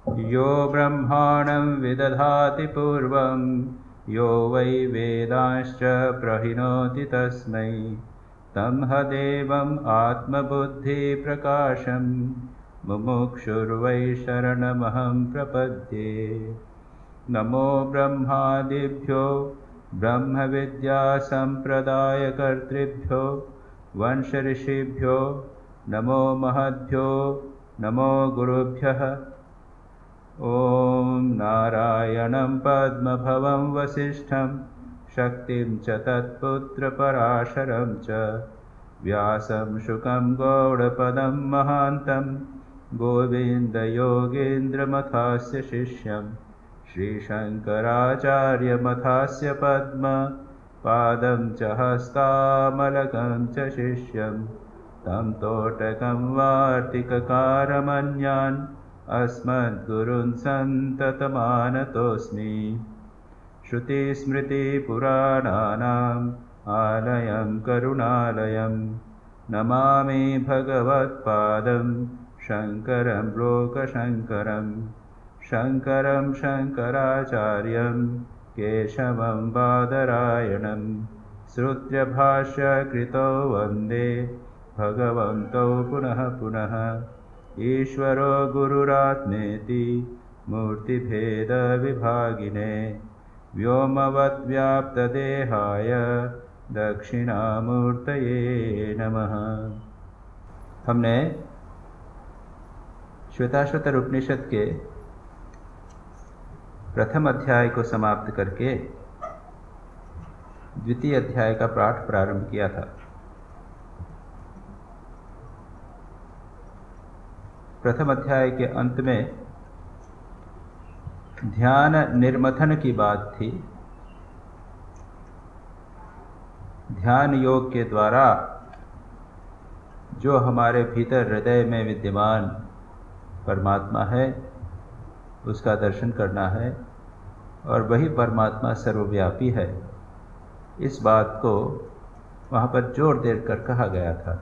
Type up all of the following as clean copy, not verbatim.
यो ब्रह्माणं विदधाति पूर्वं यो वै वेदांश्च प्रहिणोति तस्मै तं ह देवम् आत्मबुद्धिप्रकाशं मुमुक्षुर्वै शरणमहं प्रपद्ये। नमो ब्रह्मादिभ्यो ब्रह्मविद्यासम्प्रदायकर्तृभ्यो वंशऋषिभ्यो नमो महद्भ्यो नमो गुरुभ्यः। ॐ नारायणं पद्मभवं वसिष्ठं शक्तिं च तत्पुत्रपराशरं च व्यासं शुकं गौडपदं महान्तं गोविन्दयोगीन्द्रमथास्य शिष्यं श्रीशङ्कराचार्यमथास्य पद्मपादं च हस्तामलकं च शिष्यं तं तोटकं वार्तिककारमन्यान् अस्मद्गुरून् सन्ततमानतोऽस्मि। श्रुतिस्मृतिपुराणानाम् आलयं करुणालयं नमामि भगवत्पादं शङ्करं लोकशङ्करं। शङ्करं शङ्कराचार्यं केशवं बादरायणं श्रुत्यभाष्यकृतौ वन्दे भगवन्तौ पुनः पुनः। ईश्वरो गुरुरात्मेति मूर्तिभेदविभागिने व्योमवद्व्याप्तदेहाय दक्षिणामूर्तये नमः। हमने श्वेताश्वतर उपनिषद के प्रथम अध्याय को समाप्त करके द्वितीय अध्याय का पाठ प्रारंभ किया था। प्रथम अध्याय के अंत में ध्यान निर्मथन की बात थी। ध्यान योग के द्वारा जो हमारे भीतर हृदय में विद्यमान परमात्मा है उसका दर्शन करना है और वही परमात्मा सर्वव्यापी है, इस बात को वहाँ पर जोर देकर कहा गया था।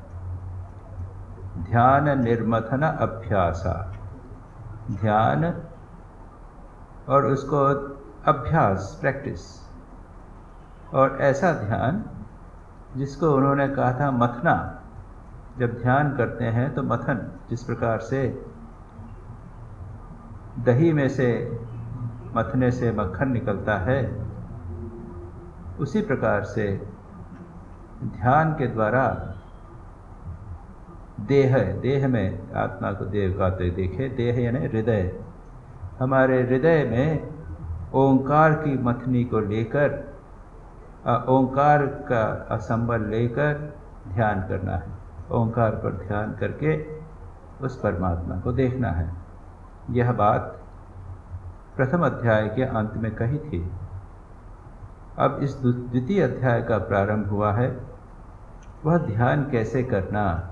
ध्यान निर्मथन अभ्यासा, ध्यान और उसको अभ्यास प्रैक्टिस, और ऐसा ध्यान जिसको उन्होंने कहा था मथना। जब ध्यान करते हैं तो मथन, जिस प्रकार से दही में से मथने से मक्खन निकलता है, उसी प्रकार से ध्यान के द्वारा देह में आत्मा को देव का तो देखे, देह यानी हृदय, हमारे हृदय में ओंकार की मथनी को लेकर, ओंकार का असंबल लेकर ध्यान करना है। ओंकार पर ध्यान करके उस परमात्मा को देखना है। यह बात प्रथम अध्याय के अंत में कही थी। अब इस द्वितीय अध्याय का प्रारंभ हुआ है। वह ध्यान कैसे करना,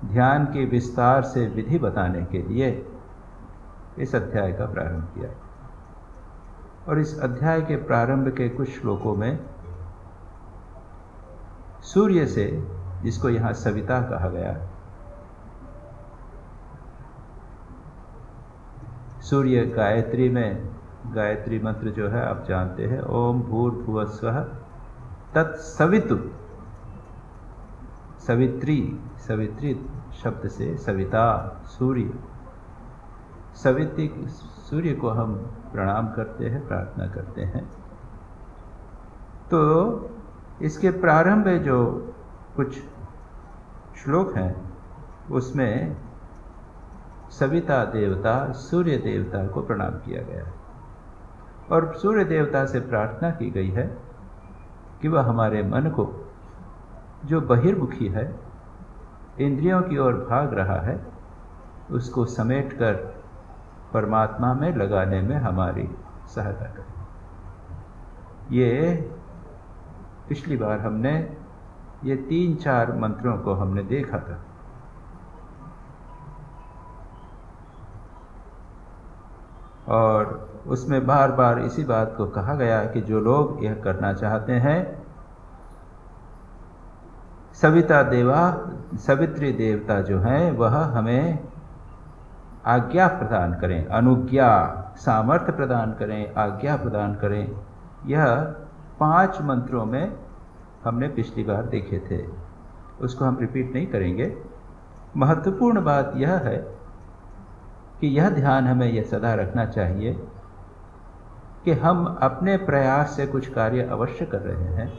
ध्यान के विस्तार से विधि बताने के लिए इस अध्याय का प्रारंभ किया। और इस अध्याय के प्रारंभ के कुछ श्लोकों में सूर्य से, जिसको यहाँ सविता कहा गया, सूर्य गायत्री में, गायत्री मंत्र जो है आप जानते हैं, ओम भूर्भुवस्वः तत्सवितु, सवित्री, सवित्री शब्द से सविता, सूर्य, सवित्री, सूर्य को हम प्रणाम करते हैं, प्रार्थना करते हैं। तो इसके प्रारंभ में जो कुछ श्लोक हैं उसमें सविता देवता, सूर्य देवता को प्रणाम किया गया है और सूर्य देवता से प्रार्थना की गई है कि वह हमारे मन को, जो बहिर्मुखी है, इंद्रियों की ओर भाग रहा है, उसको समेटकर परमात्मा में लगाने में हमारी सहायता करें। ये पिछली बार हमने ये 3-4 मंत्रों को हमने देखा था। और उसमें बार बार इसी बात को कहा गया कि जो लोग यह करना चाहते हैं, सविता देवा, सवित्री देवता जो हैं, वह हमें आज्ञा प्रदान करें, अनुज्ञा, सामर्थ्य प्रदान करें, आज्ञा प्रदान करें। यह 5 मंत्रों में हमने पिछली बार देखे थे, उसको हम रिपीट नहीं करेंगे। महत्वपूर्ण बात यह है कि यह ध्यान हमें यह सदा रखना चाहिए कि हम अपने प्रयास से कुछ कार्य अवश्य कर रहे हैं,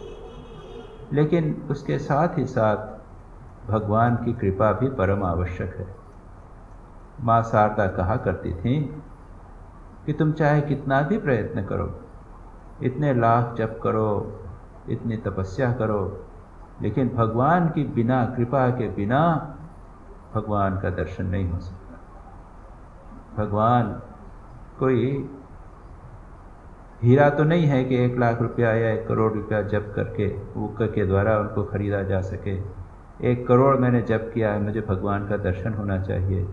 लेकिन उसके साथ ही साथ भगवान की कृपा भी परम आवश्यक है। माँ शारदा कहा करती थी कि तुम चाहे कितना भी प्रयत्न करो, इतने लाख जप करो, इतनी तपस्या करो, लेकिन भगवान की बिना, कृपा के बिना भगवान का दर्शन नहीं हो सकता। भगवान कोई हीरा तो नहीं है कि 1 लाख रुपया या 1 करोड़ रुपया जप करके के द्वारा उनको खरीदा जा सके। 1 करोड़ मैंने जप किया है, मुझे भगवान का दर्शन होना चाहिए।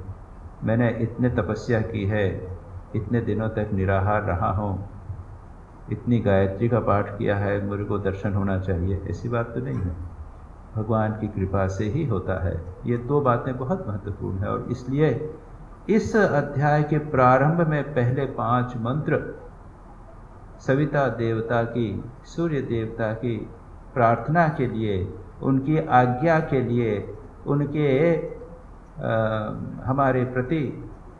मैंने इतने तपस्या की है, इतने दिनों तक निराहार रहा हूँ, इतनी गायत्री का पाठ किया है, मुझे को दर्शन होना चाहिए। ऐसी बात तो नहीं है, भगवान की कृपा से ही होता है। ये 2 बातें बहुत महत्वपूर्ण है, और इसलिए इस अध्याय के प्रारंभ में पहले 5 मंत्र सविता देवता की, सूर्य देवता की प्रार्थना के लिए, उनकी आज्ञा के लिए, उनके हमारे प्रति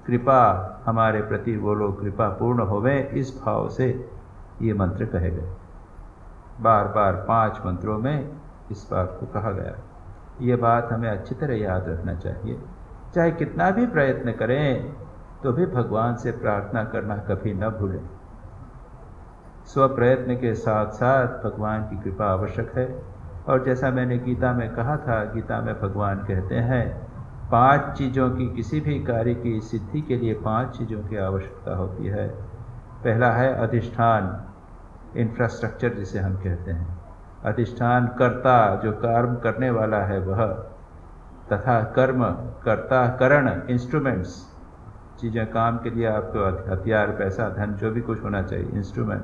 कृपा, हमारे प्रति वो लोग कृपा पूर्ण होवे, इस भाव से ये मंत्र कहे गए। बार बार 5 मंत्रों में इस बात को कहा गया। ये बात हमें अच्छी तरह याद रखना चाहिए। चाहे कितना भी प्रयत्न करें तो भी भगवान से प्रार्थना करना कभी न भूलें। स्व प्रयत्न के साथ साथ भगवान की कृपा आवश्यक है। और जैसा मैंने गीता में कहा था, गीता में भगवान कहते हैं 5 चीज़ों की, किसी भी कार्य की सिद्धि के लिए 5 चीज़ों की आवश्यकता होती है। पहला है अधिष्ठान, इंफ्रास्ट्रक्चर जिसे हम कहते हैं। अधिष्ठान कर्ता, जो कर्म करने वाला है वह, तथा कर्म कर्ता, करण, इंस्ट्रूमेंट्स, चीज़ें काम के लिए आपको हथियार, पैसा, धन, जो भी कुछ होना चाहिए, इंस्ट्रूमेंट।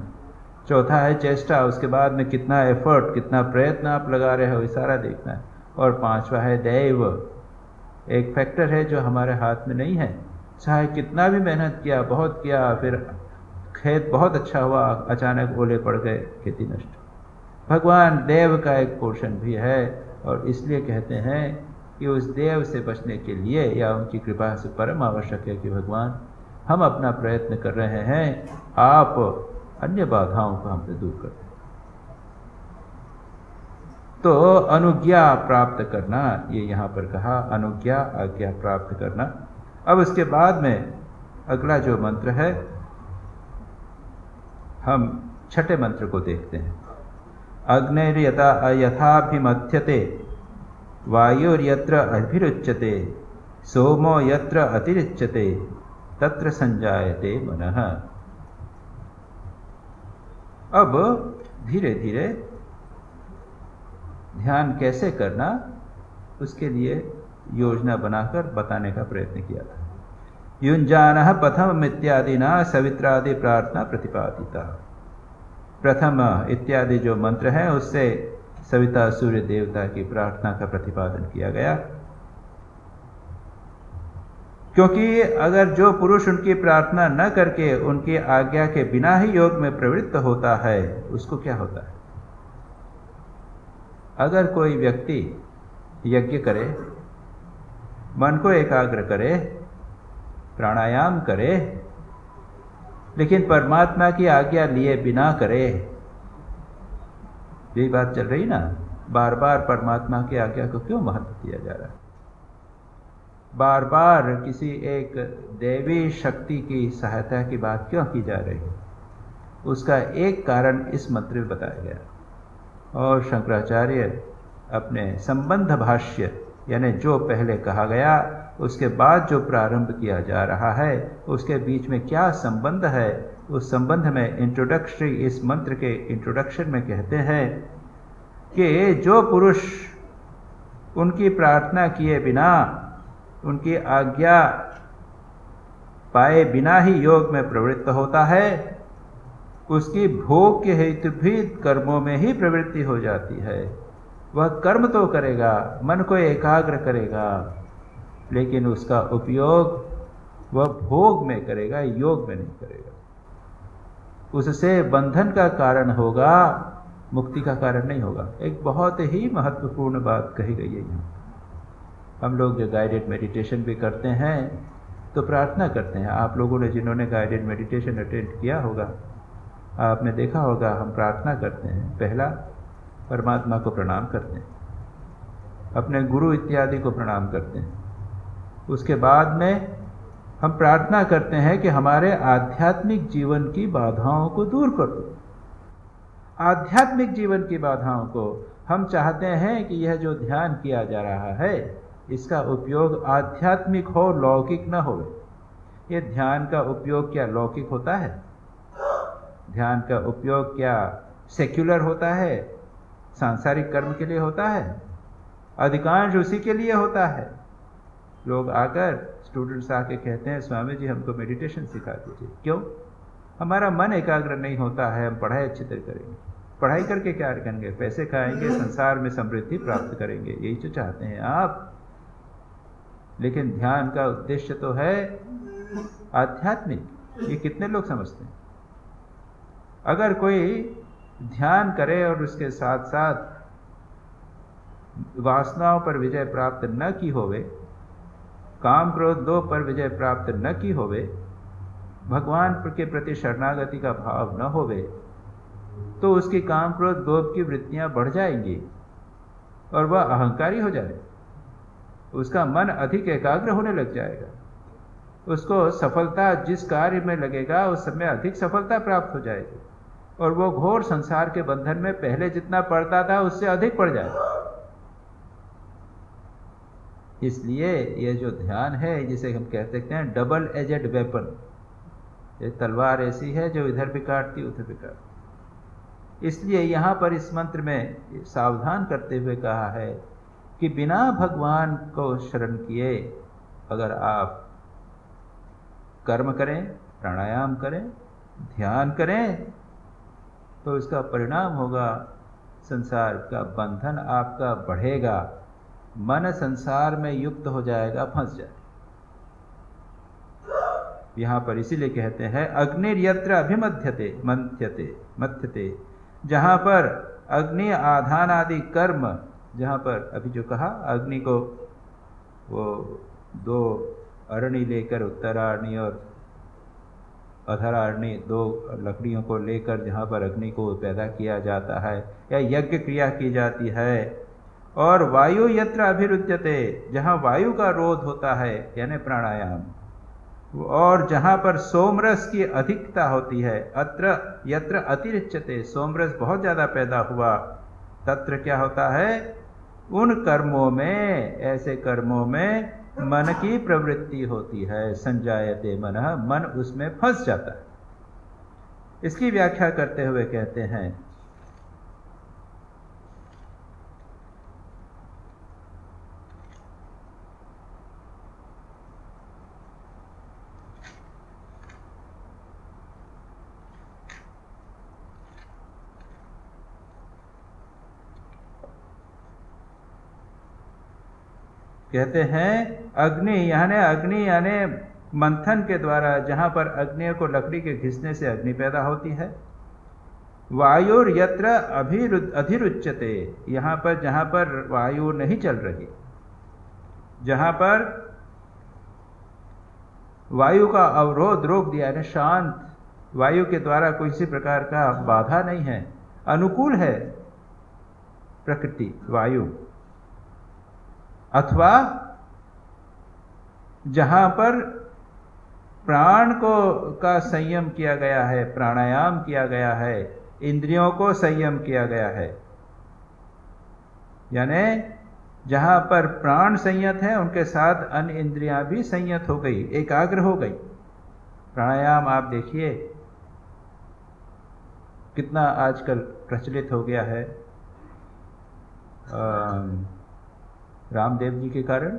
चौथा है चेष्टा, उसके बाद में कितना एफर्ट, कितना प्रयत्न आप लगा रहे हो, ये सारा देखना है। और 5वां है दैव, एक फैक्टर है जो हमारे हाथ में नहीं है। चाहे कितना भी मेहनत किया, बहुत किया, फिर खेत बहुत अच्छा हुआ, अचानक ओले पड़ गए, खेती नष्ट। भगवान देव का एक पोर्शन भी है, और इसलिए कहते हैं कि उस देव से बचने के लिए या उनकी कृपा से परम आवश्यक है कि भगवान, हम अपना प्रयत्न कर रहे हैं, आप अन्य बाधाओं को हमसे दूर कर दें। तो अनुज्ञा प्राप्त करना, ये यहाँ पर कहा, अनुज्ञा, आज्ञा प्राप्त करना। अब उसके बाद में अगला जो मंत्र है, हम 6ठे मंत्र को देखते हैं। अग्निर्यथा यथाभिमथ्यते, वायुर्यत्र अभिरुच्यते, सोमो यत्र अतिरिच्यते, तत्र संजायते मनः। अब धीरे धीरे ध्यान कैसे करना, उसके लिए योजना बनाकर बताने का प्रयत्न किया था। युञ्जानः प्रथम इत्यादिना सवित्रादि प्रार्थना प्रतिपादिता। प्रथम इत्यादि जो मंत्र हैं उससे सविता, सूर्य देवता की प्रार्थना का प्रतिपादन किया गया। क्योंकि अगर जो पुरुष उनकी प्रार्थना न करके उनकी आज्ञा के बिना ही योग में प्रवृत्त होता है, उसको क्या होता है? अगर कोई व्यक्ति यज्ञ करे, मन को एकाग्र करे, प्राणायाम करे, लेकिन परमात्मा की आज्ञा लिए बिना करे, यही बात चल रही ना, बार बार परमात्मा की आज्ञा को क्यों महत्व दिया जा रहा है? बार बार किसी एक देवी शक्ति की सहायता की बात क्यों की जा रही है? उसका एक कारण इस मंत्र में बताया गया। और शंकराचार्य अपने संबंध भाष्य, यानी जो पहले कहा गया उसके बाद जो प्रारंभ किया जा रहा है, उसके बीच में क्या संबंध है, उस संबंध में इंट्रोडक्टरी, इस मंत्र के इंट्रोडक्शन में कहते हैं कि जो पुरुष उनकी प्रार्थना किए बिना, उनकी आज्ञा पाए बिना ही योग में प्रवृत्त होता है, उसकी भोग के हेतु भी कर्मों में ही प्रवृत्ति हो जाती है। वह कर्म तो करेगा, मन को एकाग्र करेगा, लेकिन उसका उपयोग वह भोग में करेगा, योग में नहीं करेगा। उससे बंधन का कारण होगा, मुक्ति का कारण नहीं होगा। एक बहुत ही महत्वपूर्ण बात कही गई है यहाँ। हम लोग जो गाइडेड मेडिटेशन भी करते हैं तो प्रार्थना करते हैं। आप लोगों ने जिन्होंने गाइडेड मेडिटेशन अटेंड किया होगा, आपने देखा होगा हम प्रार्थना करते हैं। पहला परमात्मा को प्रणाम करते हैं, अपने गुरु इत्यादि को प्रणाम करते हैं। उसके बाद में हम प्रार्थना करते हैं कि हमारे आध्यात्मिक जीवन की बाधाओं को दूर कर दो। आध्यात्मिक जीवन की बाधाओं को हम चाहते हैं कि यह जो ध्यान किया जा रहा है इसका उपयोग आध्यात्मिक हो, लौकिक न हो। ये ध्यान का उपयोग क्या लौकिक होता है? ध्यान का उपयोग क्या सेक्युलर होता है, सांसारिक कर्म के लिए होता है? अधिकांश उसी के लिए होता है। लोग आकर, स्टूडेंट्स आके कहते हैं स्वामी जी हमको मेडिटेशन सिखा दीजिए। क्यों? हमारा मन एकाग्र नहीं होता है, हम पढ़ाई अच्छी तरह करेंगे। पढ़ाई करके क्या करेंगे? पैसे खाएंगे, संसार में समृद्धि प्राप्त करेंगे, यही तो चाहते हैं आप। लेकिन ध्यान का उद्देश्य तो है आध्यात्मिक। ये कितने लोग समझते हैं? अगर कोई ध्यान करे और उसके साथ साथ वासनाओं पर विजय प्राप्त न की होवे, काम क्रोध दो पर विजय प्राप्त न की होवे, भगवान के प्रति शरणागति का भाव न होवे, तो उसकी काम क्रोध दो की वृत्तियां बढ़ जाएंगी और वह अहंकारी हो जाए। उसका मन अधिक एकाग्र होने लग जाएगा। उसको सफलता जिस कार्य में लगेगा उस समय अधिक सफलता प्राप्त हो जाएगी और वो घोर संसार के बंधन में पहले जितना पड़ता था उससे अधिक पड़ जाएगा। इसलिए ये जो ध्यान है, जिसे हम कह सकते हैं डबल एजेड वेपन, ये तलवार ऐसी है जो इधर भी काटती उधर भी काटती। इसलिए यहाँ पर इस मंत्र में सावधान करते हुए कहा है कि बिना भगवान को शरण किए अगर आप कर्म करें, प्राणायाम करें, ध्यान करें, तो इसका परिणाम होगा संसार का बंधन आपका बढ़ेगा, मन संसार में युक्त हो जाएगा, फंस जाएगा। यहाँ पर इसीलिए कहते हैं अग्निर्यत्र अभिमध्यते मथ्यते, जहाँ पर अग्नि आधान आदि कर्म, जहाँ पर अभी जो कहा अग्नि को वो दो अरणी लेकर, उत्तरारणी और अधरारणी, दो लकड़ियों को लेकर जहाँ पर अग्नि को पैदा किया जाता है या यज्ञ क्रिया की जाती है, और वायु यत्र अभिरुच्यते, जहाँ वायु का रोध होता है यानी प्राणायाम, और जहाँ पर सोमरस की अधिकता होती है, अत्र यत्र अतिरिच्यते, सोमरस बहुत ज़्यादा पैदा हुआ, तत्र क्या होता है? उन कर्मों में, ऐसे कर्मों में मन की प्रवृत्ति होती है, संजायते मनः, मन उसमें फंस जाता है। इसकी व्याख्या करते हुए कहते हैं अग्नि यानी मंथन के द्वारा, जहाँ पर अग्नि को लकड़ी के घिसने से अग्नि पैदा होती है। वायुर यत्र अधिरुच्यते, यहाँ पर जहाँ पर वायु नहीं चल रही, जहाँ पर वायु का अवरोध रोक दिया है, शांत, वायु के द्वारा किसी प्रकार का बाधा नहीं है, अनुकूल है प्रकृति वायु, अथवा जहाँ पर प्राण का संयम किया गया है, प्राणायाम किया गया है, इंद्रियों को संयम किया गया है, यानी जहाँ पर प्राण संयत है उनके साथ अन्य इंद्रियां भी संयत हो गई, एकाग्र हो गई। प्राणायाम आप देखिए कितना आजकल प्रचलित हो गया है, रामदेव जी के कारण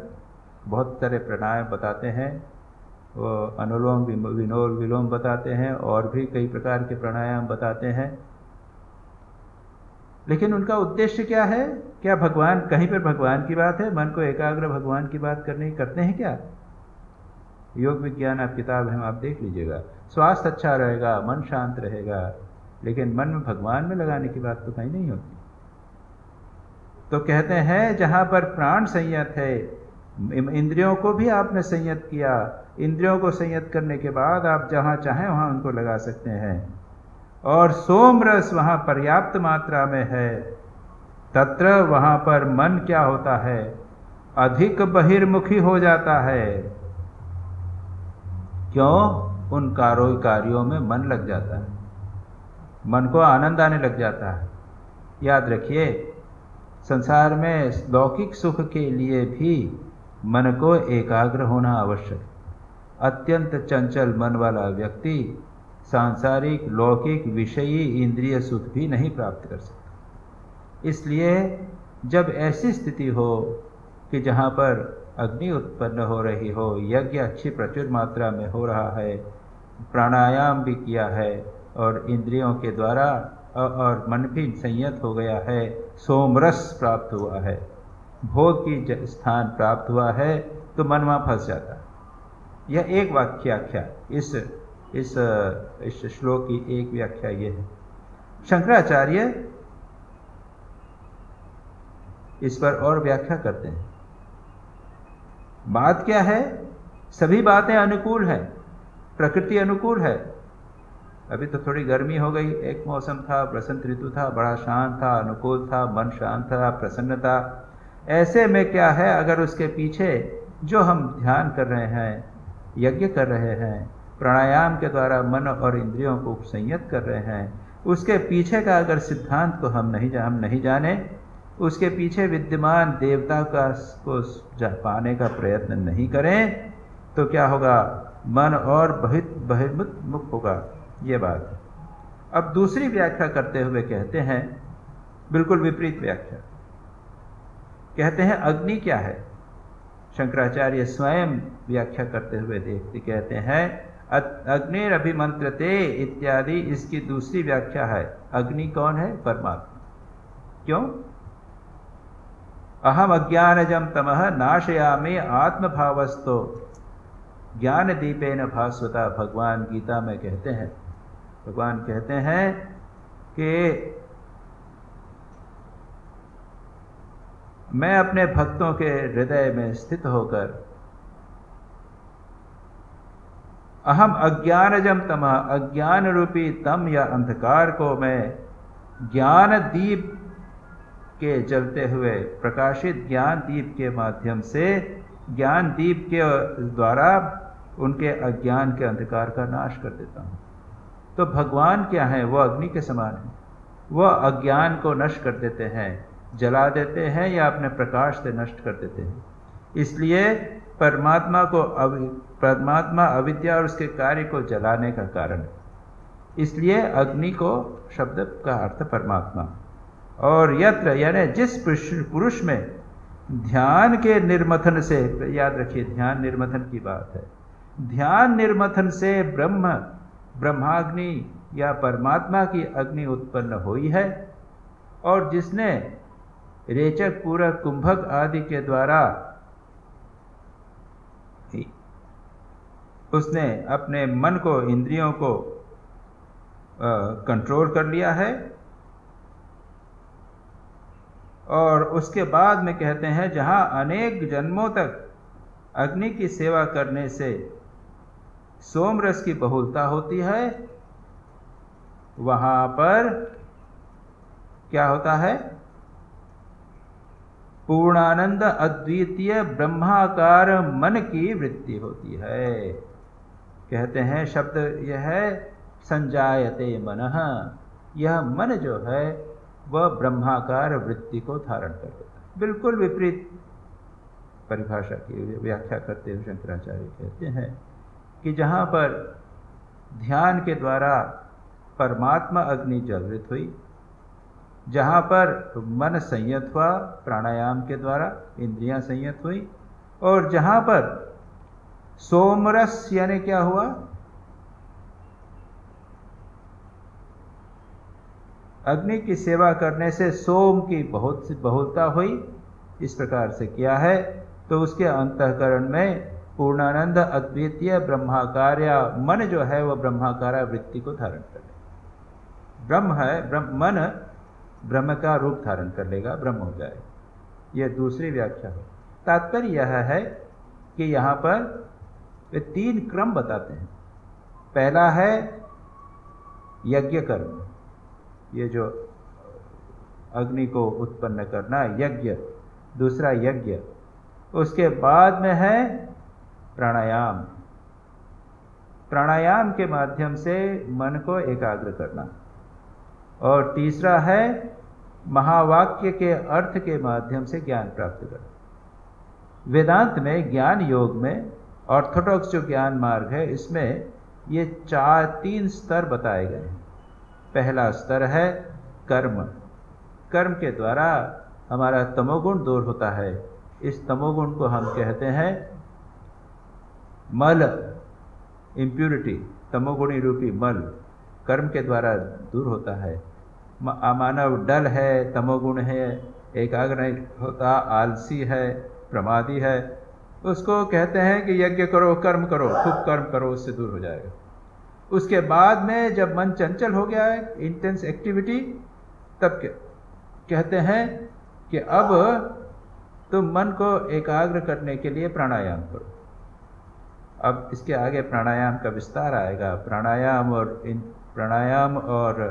बहुत सारे प्राणायाम बताते हैं, वो अनुलोम विलोम बताते हैं और भी कई प्रकार के प्राणायाम बताते हैं। लेकिन उनका उद्देश्य क्या है? क्या भगवान, कहीं पर भगवान की बात है? मन को एकाग्र भगवान की बात करते हैं क्या? योग विज्ञान आप किताब है, आप देख लीजिएगा। स्वास्थ्य अच्छा रहेगा, मन शांत रहेगा, लेकिन मन में भगवान में लगाने की बात तो कहीं नहीं होती। तो कहते हैं जहाँ पर प्राण संयत है, इंद्रियों को भी आपने संयत किया, इंद्रियों को संयत करने के बाद आप जहाँ चाहें वहाँ उनको लगा सकते हैं। और सोम रस वहाँ पर्याप्त मात्रा में है, तत्र वहाँ पर मन क्या होता है, अधिक बहिर्मुखी हो जाता है। क्यों? उन कार्यों में मन लग जाता है, मन को आनंद आने लग जाता है। याद रखिए, संसार में लौकिक सुख के लिए भी मन को एकाग्र होना आवश्यक है। अत्यंत चंचल मन वाला व्यक्ति सांसारिक लौकिक विषयी इंद्रिय सुख भी नहीं प्राप्त कर सकता। इसलिए जब ऐसी स्थिति हो कि जहाँ पर अग्नि उत्पन्न हो रही हो, यज्ञ अच्छी प्रचुर मात्रा में हो रहा है, प्राणायाम भी किया है और इंद्रियों के द्वारा और मन भी संयत हो गया है, सोमरस प्राप्त हुआ है, भोग की स्थान प्राप्त हुआ है, तो मन वहाँ फंस जाता है। यह एक व्याख्या, इस श्लोक की एक व्याख्या यह है। शंकराचार्य इस पर और व्याख्या करते हैं। बात क्या है? सभी बातें अनुकूल है, प्रकृति अनुकूल है। अभी तो थोड़ी गर्मी हो गई, एक मौसम था, बसंत ऋतु था, बड़ा शांत था, अनुकूल था, मन शांत था, प्रसन्न था। ऐसे में क्या है, अगर उसके पीछे जो हम ध्यान कर रहे हैं, यज्ञ कर रहे हैं, प्राणायाम के द्वारा मन और इंद्रियों को संयत कर रहे हैं, उसके पीछे का अगर सिद्धांत को हम नहीं जाने, उसके पीछे विद्यमान देवता को पाने का प्रयत्न नहीं करें, तो क्या होगा? मन और बहिर्मुख होगा। ये बात है। अब दूसरी व्याख्या करते हुए कहते हैं, बिल्कुल विपरीत व्याख्या। कहते हैं अग्नि क्या है? शंकराचार्य स्वयं व्याख्या करते हुए कहते हैं अग्निरभिमंत्रते इत्यादि, इसकी दूसरी व्याख्या है। अग्नि कौन है? परमात्मा। क्यों? अहम अज्ञानजम तमः नाशयामि आत्मभावस्तो ज्ञान दीपेन भास्वता, भगवान गीता में कहते हैं। भगवान कहते हैं कि मैं अपने भक्तों के हृदय में स्थित होकर अहम अज्ञानजम तमः, अज्ञान रूपी तम या अंधकार को मैं ज्ञान दीप के जलते हुए, प्रकाशित ज्ञान दीप के माध्यम से, ज्ञान दीप के द्वारा उनके अज्ञान के अंधकार का नाश कर देता हूँ। तो भगवान क्या है? वो अग्नि के समान है। वह अज्ञान को नष्ट कर देते हैं, जला देते हैं या अपने प्रकाश से नष्ट कर देते हैं। इसलिए परमात्मा अविद्या और उसके कार्य को जलाने का कारण है। इसलिए अग्नि को शब्द का अर्थ परमात्मा। और यत्र यानी जिस पुरुष में ध्यान के निर्मथन से, याद रखिए ध्यान निर्मथन की बात है, ध्यान निर्मथन से ब्रह्माग्नि या परमात्मा की अग्नि उत्पन्न हुई है, और जिसने रेचक, पूरक, कुंभक आदि के द्वारा उसने अपने मन को, इंद्रियों को कंट्रोल कर लिया है, और उसके बाद में कहते हैं जहां अनेक जन्मों तक अग्नि की सेवा करने से सोम रस की बहुलता होती है, वहां पर क्या होता है? पूर्णानंद अद्वितीय ब्रह्माकार मन की वृत्ति होती है। कहते हैं शब्द यह है संजायते मनः, यह मन जो है वह ब्रह्माकार वृत्ति को धारण कर देता है। बिल्कुल विपरीत परिभाषा की व्याख्या करते हुए शंकराचार्य कहते हैं कि जहाँ पर ध्यान के द्वारा परमात्मा अग्नि जागृत हुई, जहाँ पर मन संयत हुआ प्राणायाम के द्वारा, इंद्रियां संयत हुई, और जहाँ पर सोमरस यानी क्या हुआ? अग्नि की सेवा करने से सोम की बहुत सी बहुलता हुई, इस प्रकार से किया है, तो उसके अंतःकरण में पूर्णानंद अद्वितीय ब्रह्माकार्य मन जो है वह ब्रह्माकार्य वृत्ति को धारण कर लेगा। ब्रह्म है, मन ब्रह्म का रूप धारण कर लेगा, ब्रह्म हो जाए। यह दूसरी व्याख्या है। तात्पर्य यह है कि यहाँ पर वे 3 क्रम बताते हैं। पहला है यज्ञ कर्म, ये जो अग्नि को उत्पन्न करना यज्ञ, दूसरा यज्ञ। उसके बाद में है प्राणायाम, प्राणायाम के माध्यम से मन को एकाग्र करना। और तीसरा है महावाक्य के अर्थ के माध्यम से ज्ञान प्राप्त करना। वेदांत में ज्ञान योग में ऑर्थोडॉक्स जो ज्ञान मार्ग है, इसमें ये 3 स्तर बताए गए हैं। पहला स्तर है कर्म। कर्म के द्वारा हमारा तमोगुण दूर होता है। इस तमोगुण को हम कहते हैं मल, इम्प्यूरिटी, तमोगुणी रूपी मल कर्म के द्वारा दूर होता है। मानव डल है, तमोगुण है, एकाग्र नहीं होता, आलसी है, प्रमादी है, उसको कहते हैं कि यज्ञ करो, कर्म करो, खूब कर्म करो, उससे दूर हो जाएगा। उसके बाद में जब मन चंचल हो गया है, इंटेंस एक्टिविटी, तब कहते हैं कि अब तुम मन को एकाग्र करने के लिए प्राणायाम करो। अब इसके आगे प्राणायाम का विस्तार आएगा। प्राणायाम और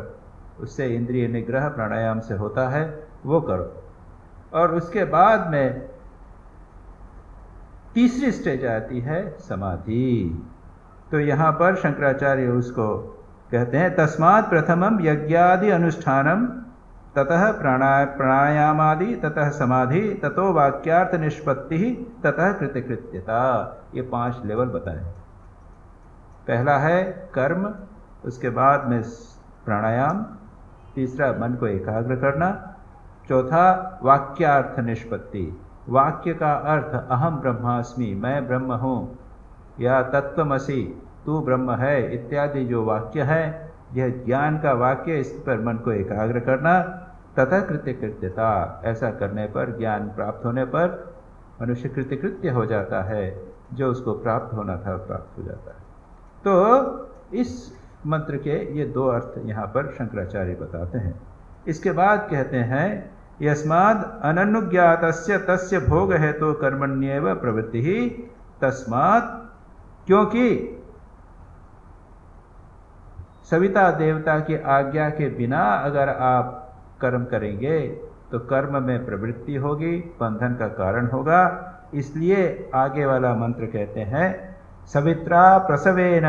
उससे इंद्रिय निग्रह प्राणायाम से होता है, वो करो। और उसके बाद में तीसरी स्टेज आती है समाधि। तो यहाँ पर शंकराचार्य उसको कहते हैं तस्मात् प्रथमम यज्ञादि अनुष्ठानम ततः प्राणायामादि ततः समाधि ततो वाक्यार्थ निष्पत्ति ततः कृतकृत्यता। ये 5 लेवल बताए। पहला है कर्म, उसके बाद में प्राणायाम, तीसरा मन को एकाग्र करना, चौथा वाक्यार्थ निष्पत्ति, वाक्य का अर्थ अहम ब्रह्मास्मि, मैं ब्रह्म हूँ, या तत्त्वमसि, तू ब्रह्म है, इत्यादि जो वाक्य है, यह ज्ञान का वाक्य, इस पर मन को एकाग्र करना। तथा कृत्यकृत्यता, ऐसा करने पर, ज्ञान प्राप्त होने पर मनुष्य कृत्यकृत्य हो जाता है, जो उसको प्राप्त होना था प्राप्त हो जाता है। तो इस मंत्र के ये 2 अर्थ यहाँ पर शंकराचार्य बताते हैं। इसके बाद कहते हैं यस्माद् अननुज्ञातस्य तस्य भोग हेतु कर्मण्येव प्रवृत्ति, तस्मात्, क्योंकि सविता देवता की आज्ञा के बिना अगर आप कर्म करेंगे तो कर्म में प्रवृत्ति होगी, बंधन का कारण होगा। इसलिए आगे वाला मंत्र कहते हैं सवित्रा प्रसवेन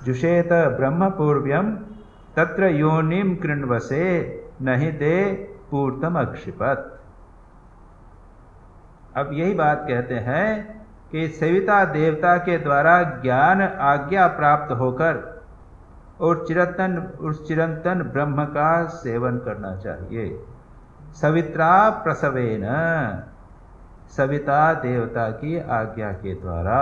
जुषेत ब्रह्मपूर्व्यम तत्र योनिम कृण्वसे नहि ते पूर्तम अक्षिपत। अब यही बात कहते हैं कि सविता देवता के द्वारा ज्ञान आज्ञा प्राप्त होकर और चिरंतन ब्रह्म का सेवन करना चाहिए। सवित्रा प्रसवेन, सविता देवता की आज्ञा के द्वारा।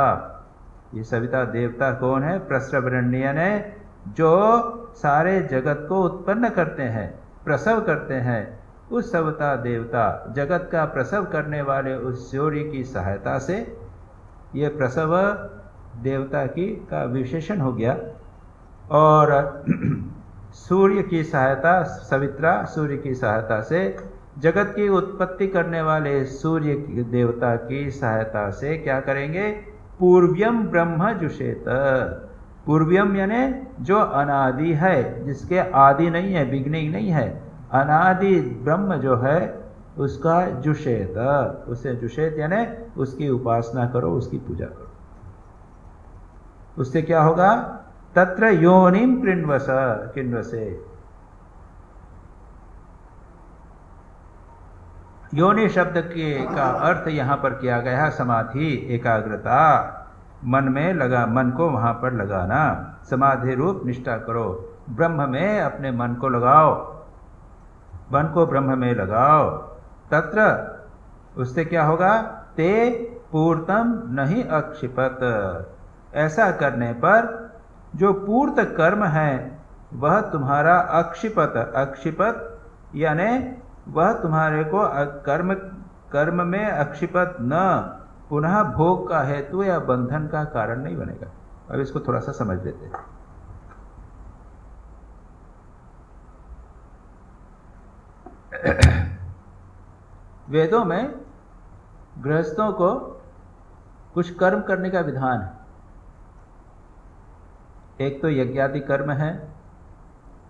ये सविता देवता कौन है? प्रसवरण्य ने, जो सारे जगत को उत्पन्न करते हैं, प्रसव करते हैं। उस सविता देवता, जगत का प्रसव करने वाले उस सूर्य की सहायता से, ये प्रसव देवता की का विशेषण हो गया। और सूर्य की सहायता, सवित्रा सूर्य की सहायता से, जगत की उत्पत्ति करने वाले सूर्य देवता की सहायता से क्या करेंगे? पूर्व्यम ब्रह्म जुषेत। पूर्व्यम यानी जो अनादि है, जिसके आदि नहीं है, बिगनिंग नहीं है, अनादि ब्रह्म जो है उसका जुषेत, उसे जुषेत यानी उसकी उपासना करो, उसकी पूजा करो। उससे क्या होगा? तत्र योनिम कृण्वसे। योनि शब्द का अर्थ यहाँ पर किया गया है समाधि, एकाग्रता, मन में लगा, मन को वहाँ पर लगाना, समाधि रूप निष्ठा करो, ब्रह्म में अपने मन को लगाओ, मन को ब्रह्म में लगाओ। तत्र, उससे क्या होगा? ते पूर्तम नहीं अक्षिपत। ऐसा करने पर जो पूर्त कर्म है वह तुम्हारा अक्षिपत, अक्षिपत यानी वह तुम्हारे को कर्म में अक्षिपत न पुनः भोग का हेतु या बंधन का कारण नहीं बनेगा। अब इसको थोड़ा सा समझ लेते हैं। वेदों में गृहस्थों को कुछ कर्म करने का विधान है। एक तो यज्ञादि कर्म है,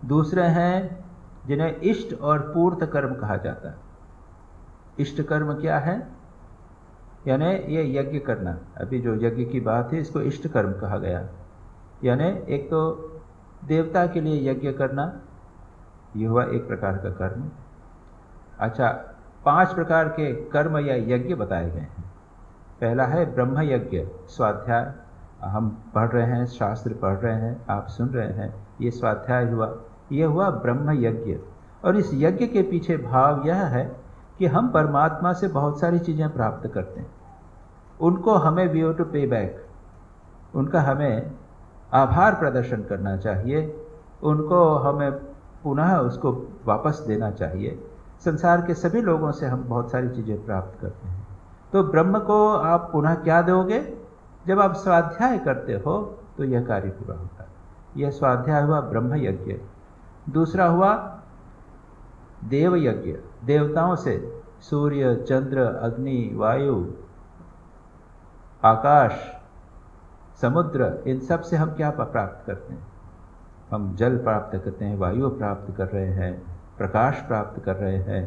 दूसरे हैं जिन्हें इष्ट और पूर्त कर्म कहा जाता है। इष्ट कर्म क्या है? यानी ये यज्ञ करना, अभी जो यज्ञ की बात है इसको इष्ट कर्म कहा गया। यानी एक तो देवता के लिए यज्ञ करना, ये हुआ एक प्रकार का कर्म। अच्छा, 5 प्रकार के कर्म या यज्ञ बताए गए हैं। पहला है ब्रह्म यज्ञ, स्वाध्याय। हम पढ़ रहे हैं, शास्त्र पढ़ रहे हैं, आप सुन रहे हैं, ये स्वाध्याय हुआ, ये हुआ ब्रह्म यज्ञ। और इस यज्ञ के पीछे भाव यह है कि हम परमात्मा से बहुत सारी चीज़ें प्राप्त करते हैं, उनको हमें वी हैव टू पे बैक, उनका हमें आभार प्रदर्शन करना चाहिए, उनको हमें पुनः उसको वापस देना चाहिए। संसार के सभी लोगों से हम बहुत सारी चीज़ें प्राप्त करते हैं, तो ब्रह्म को आप पुनः क्या दोगे? जब आप स्वाध्याय करते हो तो यह कार्य पूरा होता है। यह स्वाध्याय हुआ ब्रह्म यज्ञ। दूसरा हुआ देव यज्ञ, देवताओं से, सूर्य, चंद्र, अग्नि, वायु, आकाश, समुद्र, इन सब से हम क्या प्राप्त करते हैं? हम जल प्राप्त करते हैं, वायु प्राप्त कर रहे हैं, प्रकाश प्राप्त कर रहे हैं।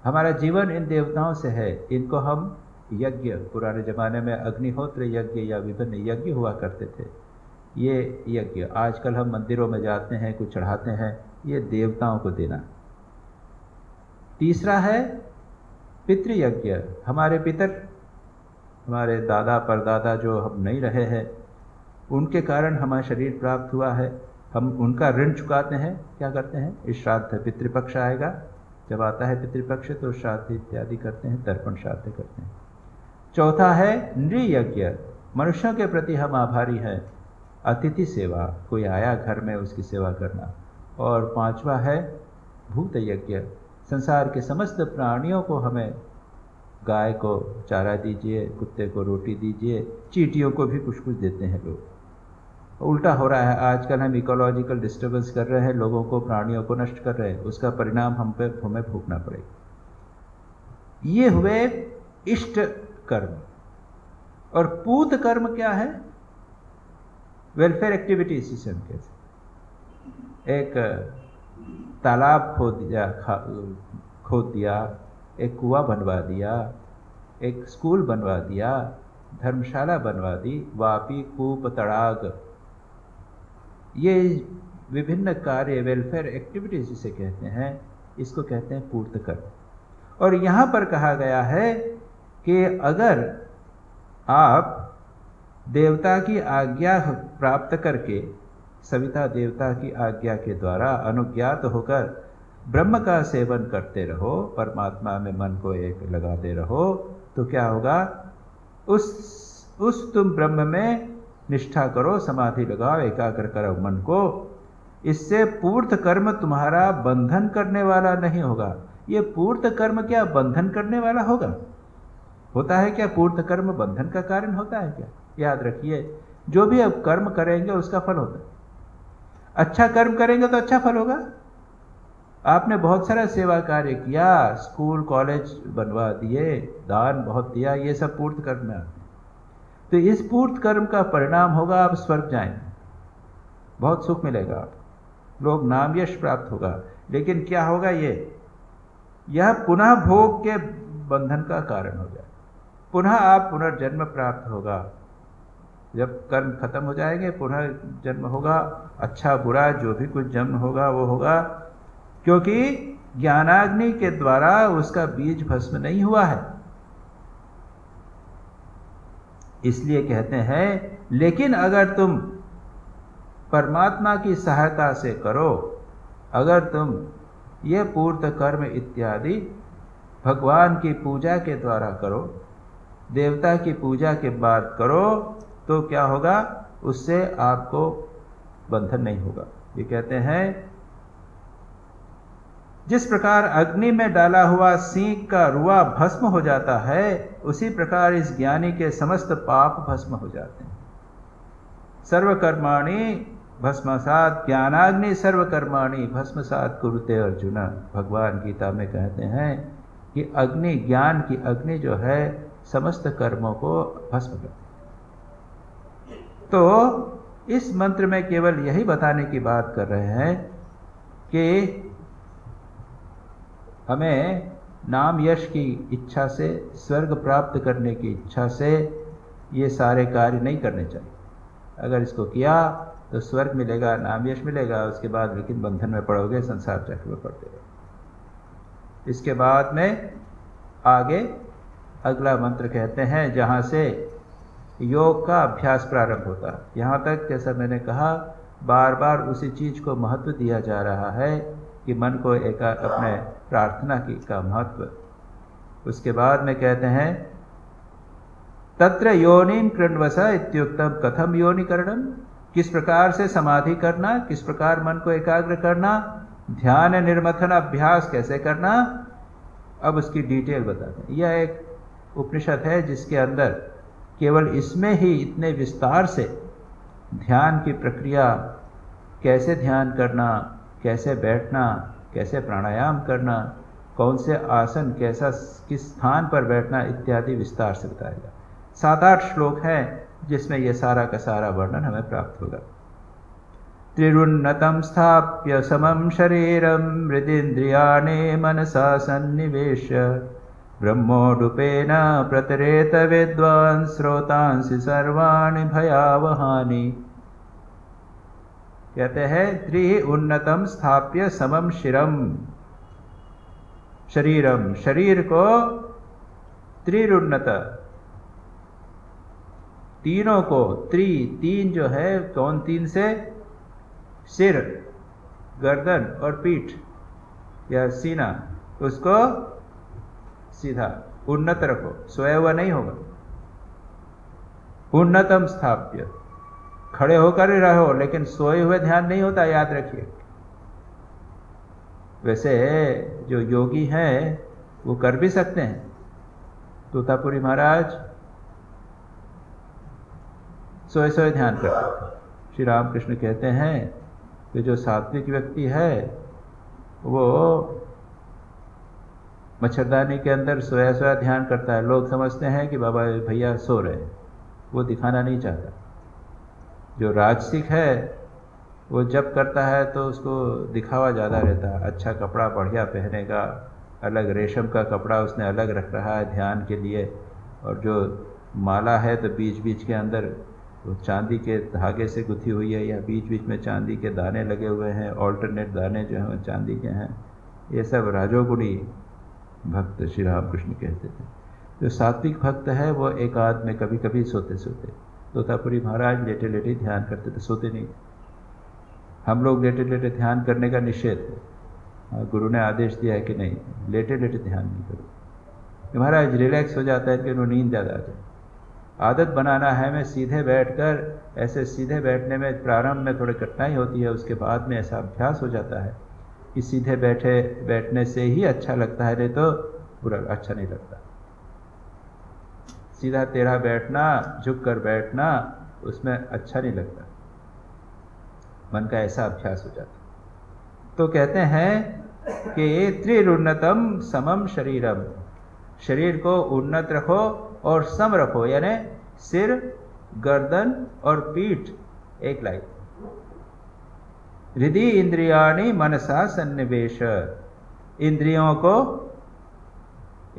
हमारा जीवन इन देवताओं से है। इनको हम यज्ञ, पुराने ज़माने में अग्निहोत्र यज्ञ या विभिन्न यज्ञ हुआ करते थे, ये यज्ञ आजकल हम मंदिरों में जाते हैं, कुछ चढ़ाते हैं, ये देवताओं को देना। तीसरा है पितृयज्ञ, हमारे पितर, हमारे दादा परदादा जो हम नहीं रहे हैं, उनके कारण हमारा शरीर प्राप्त हुआ है, हम उनका ऋण चुकाते हैं। क्या करते हैं? इस श्राद्ध, पितृपक्ष आएगा, जब आता है पितृपक्ष तो श्राद्ध इत्यादि करते हैं, तर्पण श्राद्ध करते हैं। चौथा है नृयज्ञ, मनुष्यों के प्रति हम आभारी हैं, अतिथि सेवा, कोई आया घर में उसकी सेवा करना। और 5वां है भूत यज्ञ, संसार के समस्त प्राणियों को हमें, गाय को चारा दीजिए, कुत्ते को रोटी दीजिए, चींटियों को भी कुछ कुछ देते हैं लोग। उल्टा हो रहा है, आजकल हम इकोलॉजिकल डिस्टर्बेंस कर रहे हैं, लोगों को, प्राणियों को नष्ट कर रहे हैं, उसका परिणाम हमें भोगना पड़ेगा। ये हुए इष्ट कर्म। और पूत कर्म क्या है? वेलफेयर एक्टिविटीज इसे हम कहते। एक तालाब खोद दिया, एक कुआं बनवा दिया, एक स्कूल बनवा दिया, धर्मशाला बनवा दी, वापी, कूप, तड़ाग, ये विभिन्न कार्य, वेलफेयर एक्टिविटीज जिसे कहते हैं, इसको कहते हैं पूर्त कर्म। और यहाँ पर कहा गया है कि अगर आप देवता की आज्ञा प्राप्त करके, सविता देवता की आज्ञा के द्वारा अनुज्ञात होकर ब्रह्म का सेवन करते रहो, परमात्मा में मन को एक लगाते रहो, तो क्या होगा? उस तुम ब्रह्म में निष्ठा करो, समाधि लगाओ, एकाग्र करो मन को। इससे पूर्त कर्म तुम्हारा बंधन करने वाला नहीं होगा। ये पूर्त कर्म क्या बंधन करने वाला होगा? होता है क्या पूर्त कर्म बंधन का कारण होता है क्या? याद रखिए, जो भी अब कर्म करेंगे उसका फल होता है। अच्छा कर्म करेंगे तो अच्छा फल होगा। आपने बहुत सारा सेवा कार्य किया, स्कूल कॉलेज बनवा दिए, दान बहुत दिया, ये सब पूर्त कर्म में आते हैं। तो इस पूर्त कर्म का परिणाम होगा आप स्वर्ग जाएंगे, बहुत सुख मिलेगा, आप लोग नाम यश प्राप्त होगा। लेकिन क्या होगा? यह पुनः भोग के बंधन का कारण हो जाए, पुनः आप पुनर्जन्म प्राप्त होगा। जब कर्म खत्म हो जाएंगे पुनः जन्म होगा, अच्छा बुरा जो भी कुछ जन्म होगा वो होगा, क्योंकि ज्ञानाग्नि के द्वारा उसका बीज भस्म नहीं हुआ है। इसलिए कहते हैं, लेकिन अगर तुम परमात्मा की सहायता से करो, अगर तुम ये पूर्त कर्म इत्यादि भगवान की पूजा के द्वारा करो, देवता की पूजा के बाद करो, तो क्या होगा? उससे आपको बंधन नहीं होगा। ये कहते हैं जिस प्रकार अग्नि में डाला हुआ सींग का रुआ भस्म हो जाता है, उसी प्रकार इस ज्ञानी के समस्त पाप भस्म हो जाते हैं। सर्वकर्माणि भस्मसात ज्ञानाग्नि सर्वकर्माणि भस्मसात कुरुते अर्जुन। भगवान गीता में कहते हैं कि अग्नि, ज्ञान की अग्नि जो है समस्त कर्मों को भस्म करती है। तो इस मंत्र में केवल यही बताने की बात कर रहे हैं कि हमें नाम यश की इच्छा से, स्वर्ग प्राप्त करने की इच्छा से ये सारे कार्य नहीं करने चाहिए। अगर इसको किया तो स्वर्ग मिलेगा, नाम यश मिलेगा, उसके बाद लेकिन बंधन में पड़ोगे, संसार चक्र में पड़ते रहोगे। इसके बाद में आगे अगला मंत्र कहते हैं जहाँ से योग का अभ्यास प्रारंभ होता है। यहाँ तक जैसा मैंने कहा, बार बार उसी चीज़ को महत्व दिया जा रहा है कि मन को एक अपने प्रार्थना की का महत्व। उसके बाद में कहते हैं तत्र योनिं कृण्वस इत्युक्तम कथम योनिकरणम। किस प्रकार से समाधि करना, किस प्रकार मन को एकाग्र करना, ध्यान निर्मथन अभ्यास कैसे करना, अब उसकी डिटेल बताते हैं। यह एक उपनिषद है जिसके अंदर केवल इसमें ही इतने विस्तार से ध्यान की प्रक्रिया, कैसे ध्यान करना, कैसे बैठना, कैसे प्राणायाम करना, कौन से आसन, कैसा किस स्थान पर बैठना इत्यादि विस्तार से बताएगा। 7-8 श्लोक हैं जिसमें यह सारा का सारा वर्णन हमें प्राप्त होगा। त्रिरुन्नतं स्थाप्य समं शरीरं हृदिन्द्रियाणि मनसा सन्निवेश्य ब्रह्मोडुपेन प्रतरेत विद्वान् श्रोतांसि सर्वाणि भयावहानि। कहते हैं त्रि उन्नतम स्थाप्य समम शिरम शरीरम, शरीर को त्रिरुन्नत, तीनों को, तीन जो है कौन तीन से, सिर, गर्दन और पीठ या सीना, उसको सीधा उन्नत रखो, सोया हुआ नहीं होगा। उन्नतम स्थाप्य, खड़े होकर ही रहो लेकिन सोए हुए ध्यान नहीं होता, याद रखिए। वैसे जो योगी हैं वो कर भी सकते हैं। तोतापुरी महाराज सोए सोए ध्यान करते थे। श्री रामकृष्ण कहते हैं कि जो सात्विक व्यक्ति है वो मच्छरदानी के अंदर सोया सोया ध्यान करता है। लोग समझते हैं कि बाबा भैया सो रहे हैं, वो दिखाना नहीं चाहता। जो राजसिक है वो जब करता है तो उसको दिखावा ज़्यादा रहता है। अच्छा कपड़ा बढ़िया पहनेगा, अलग रेशम का कपड़ा उसने अलग रख रहा है ध्यान के लिए, और जो माला है तो बीच बीच के अंदर वो चांदी के धागे से गुथी हुई है, या बीच बीच में चांदी के दाने लगे हुए हैं, ऑल्टरनेट दाने जो हैं चांदी के हैं। ये सब राजोगुणी भक्त श्री रामकृष्ण कहते थे। जो सात्विक भक्त है वो एकांत में कभी कभी सोते सोते, तोतापुरी महाराज लेटे लेटे ध्यान करते थे, सोते नहीं। हम लोग लेटे लेटे ध्यान करने का निषेध है। गुरु ने आदेश दिया है कि नहीं, लेटे लेटे ध्यान नहीं करो। महाराज रिलैक्स हो जाता है कि उन्हें नींद ज़्यादा आ जाए। आदत बनाना है मैं सीधे बैठकर, ऐसे सीधे बैठने में प्रारंभ में थोड़ी कठिनाई होती है, उसके बाद में ऐसा अभ्यास हो जाता है कि सीधे बैठने से ही अच्छा लगता है, नहीं तो पूरा अच्छा नहीं लगता। सीधा टेढ़ा बैठना, झुक कर बैठना, उसमें अच्छा नहीं लगता, मन का ऐसा अभ्यास हो जाता। तो कहते हैं कि त्रिरुन्नतम समम शरीरम, शरीर को उन्नत रखो और सम रखो, यानी सिर, गर्दन और पीठ एक लाइन। हृदि इंद्रियाणि मनसा सन्निवेश, इंद्रियों को,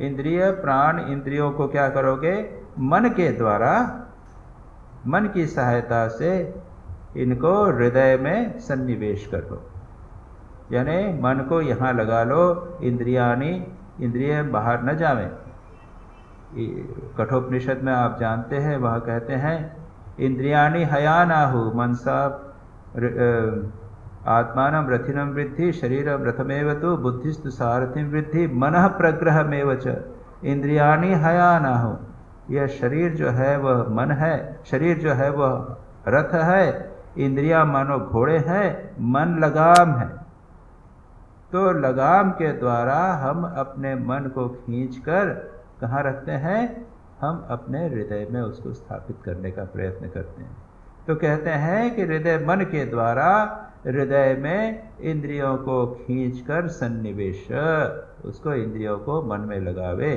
इंद्रिय प्राण इंद्रियों को क्या करोगे, मन के द्वारा, मन की सहायता से इनको हृदय में सन्निवेश कर लो, यानी मन को यहाँ लगा लो। इंद्रियाणि, इंद्रिय बाहर न जावे। कठोपनिषद में आप जानते हैं, वह कहते हैं इंद्रियाणि हयानाहु मनसा आत्मानं रथिनं वृद्धि शरीरं रथमेव तु बुद्धिस्तु सारथिं वृद्धि मनः प्रग्रहमेव च। इंद्रियाणि हयानाहु, यह शरीर जो है वह मन है, शरीर जो है वह रथ है, इंद्रियां मानो घोड़े हैं, मन लगाम है। तो लगाम के द्वारा हम अपने मन को खींचकर कहाँ रखते हैं? हम अपने हृदय में उसको स्थापित करने का प्रयत्न करते हैं। तो कहते हैं कि हृदय मन के द्वारा हृदय में इंद्रियों को खींचकर सन्निवेश, उसको इंद्रियों को मन में लगावे।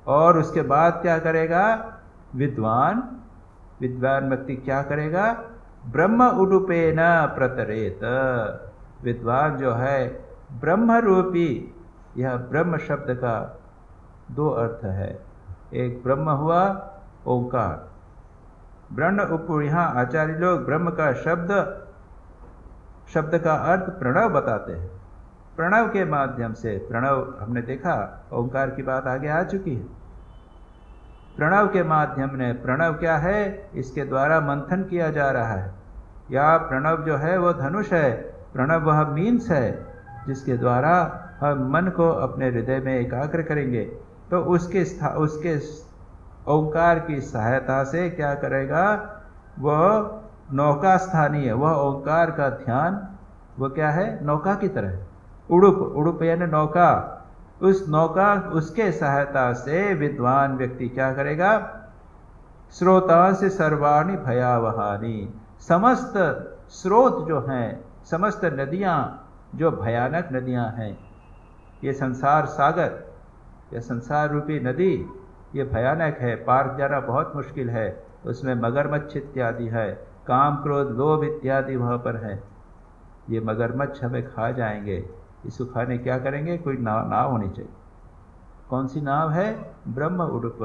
और उसके बाद क्या करेगा? विद्वान व्यक्ति क्या करेगा? ब्रह्म उडुपेन प्रतरेत। विद्वान जो है ब्रह्म रूपी, यह ब्रह्म शब्द का दो अर्थ है। एक ब्रह्म हुआ ओंकार, ब्रह्म यहाँ आचार्य लोग ब्रह्म का शब्द का अर्थ प्रणव बताते हैं। प्रणव के माध्यम से, प्रणव हमने देखा, ओंकार की बात आगे आ चुकी है। प्रणव के माध्यम ने, प्रणव क्या है? इसके द्वारा मंथन किया जा रहा है। या प्रणव जो है वो धनुष है, प्रणव वह मीन्स है जिसके द्वारा हम मन को अपने हृदय में एकाग्र करेंगे। तो उसके ओंकार की सहायता से क्या करेगा? वह नौका स्थानीय, वह ओंकार का ध्यान, वो क्या है? नौका की तरह। उड़ुप यानी नौका। उस नौका, उसके सहायता से विद्वान व्यक्ति क्या करेगा? स्रोतांसि सर्वाणि भयावहानि, समस्त स्रोत जो हैं, समस्त नदियाँ जो भयानक नदियाँ हैं, ये संसार सागर, ये संसार रूपी नदी, ये भयानक है, पार जाना बहुत मुश्किल है। उसमें मगरमच्छ इत्यादि है, काम क्रोध लोभ इत्यादि वहाँ पर है। ये मगरमच्छ हमें खा जाएंगे। इसको खाने क्या करेंगे? कोई नाव होनी चाहिए। कौन सी नाव है? ब्रह्म उडुप।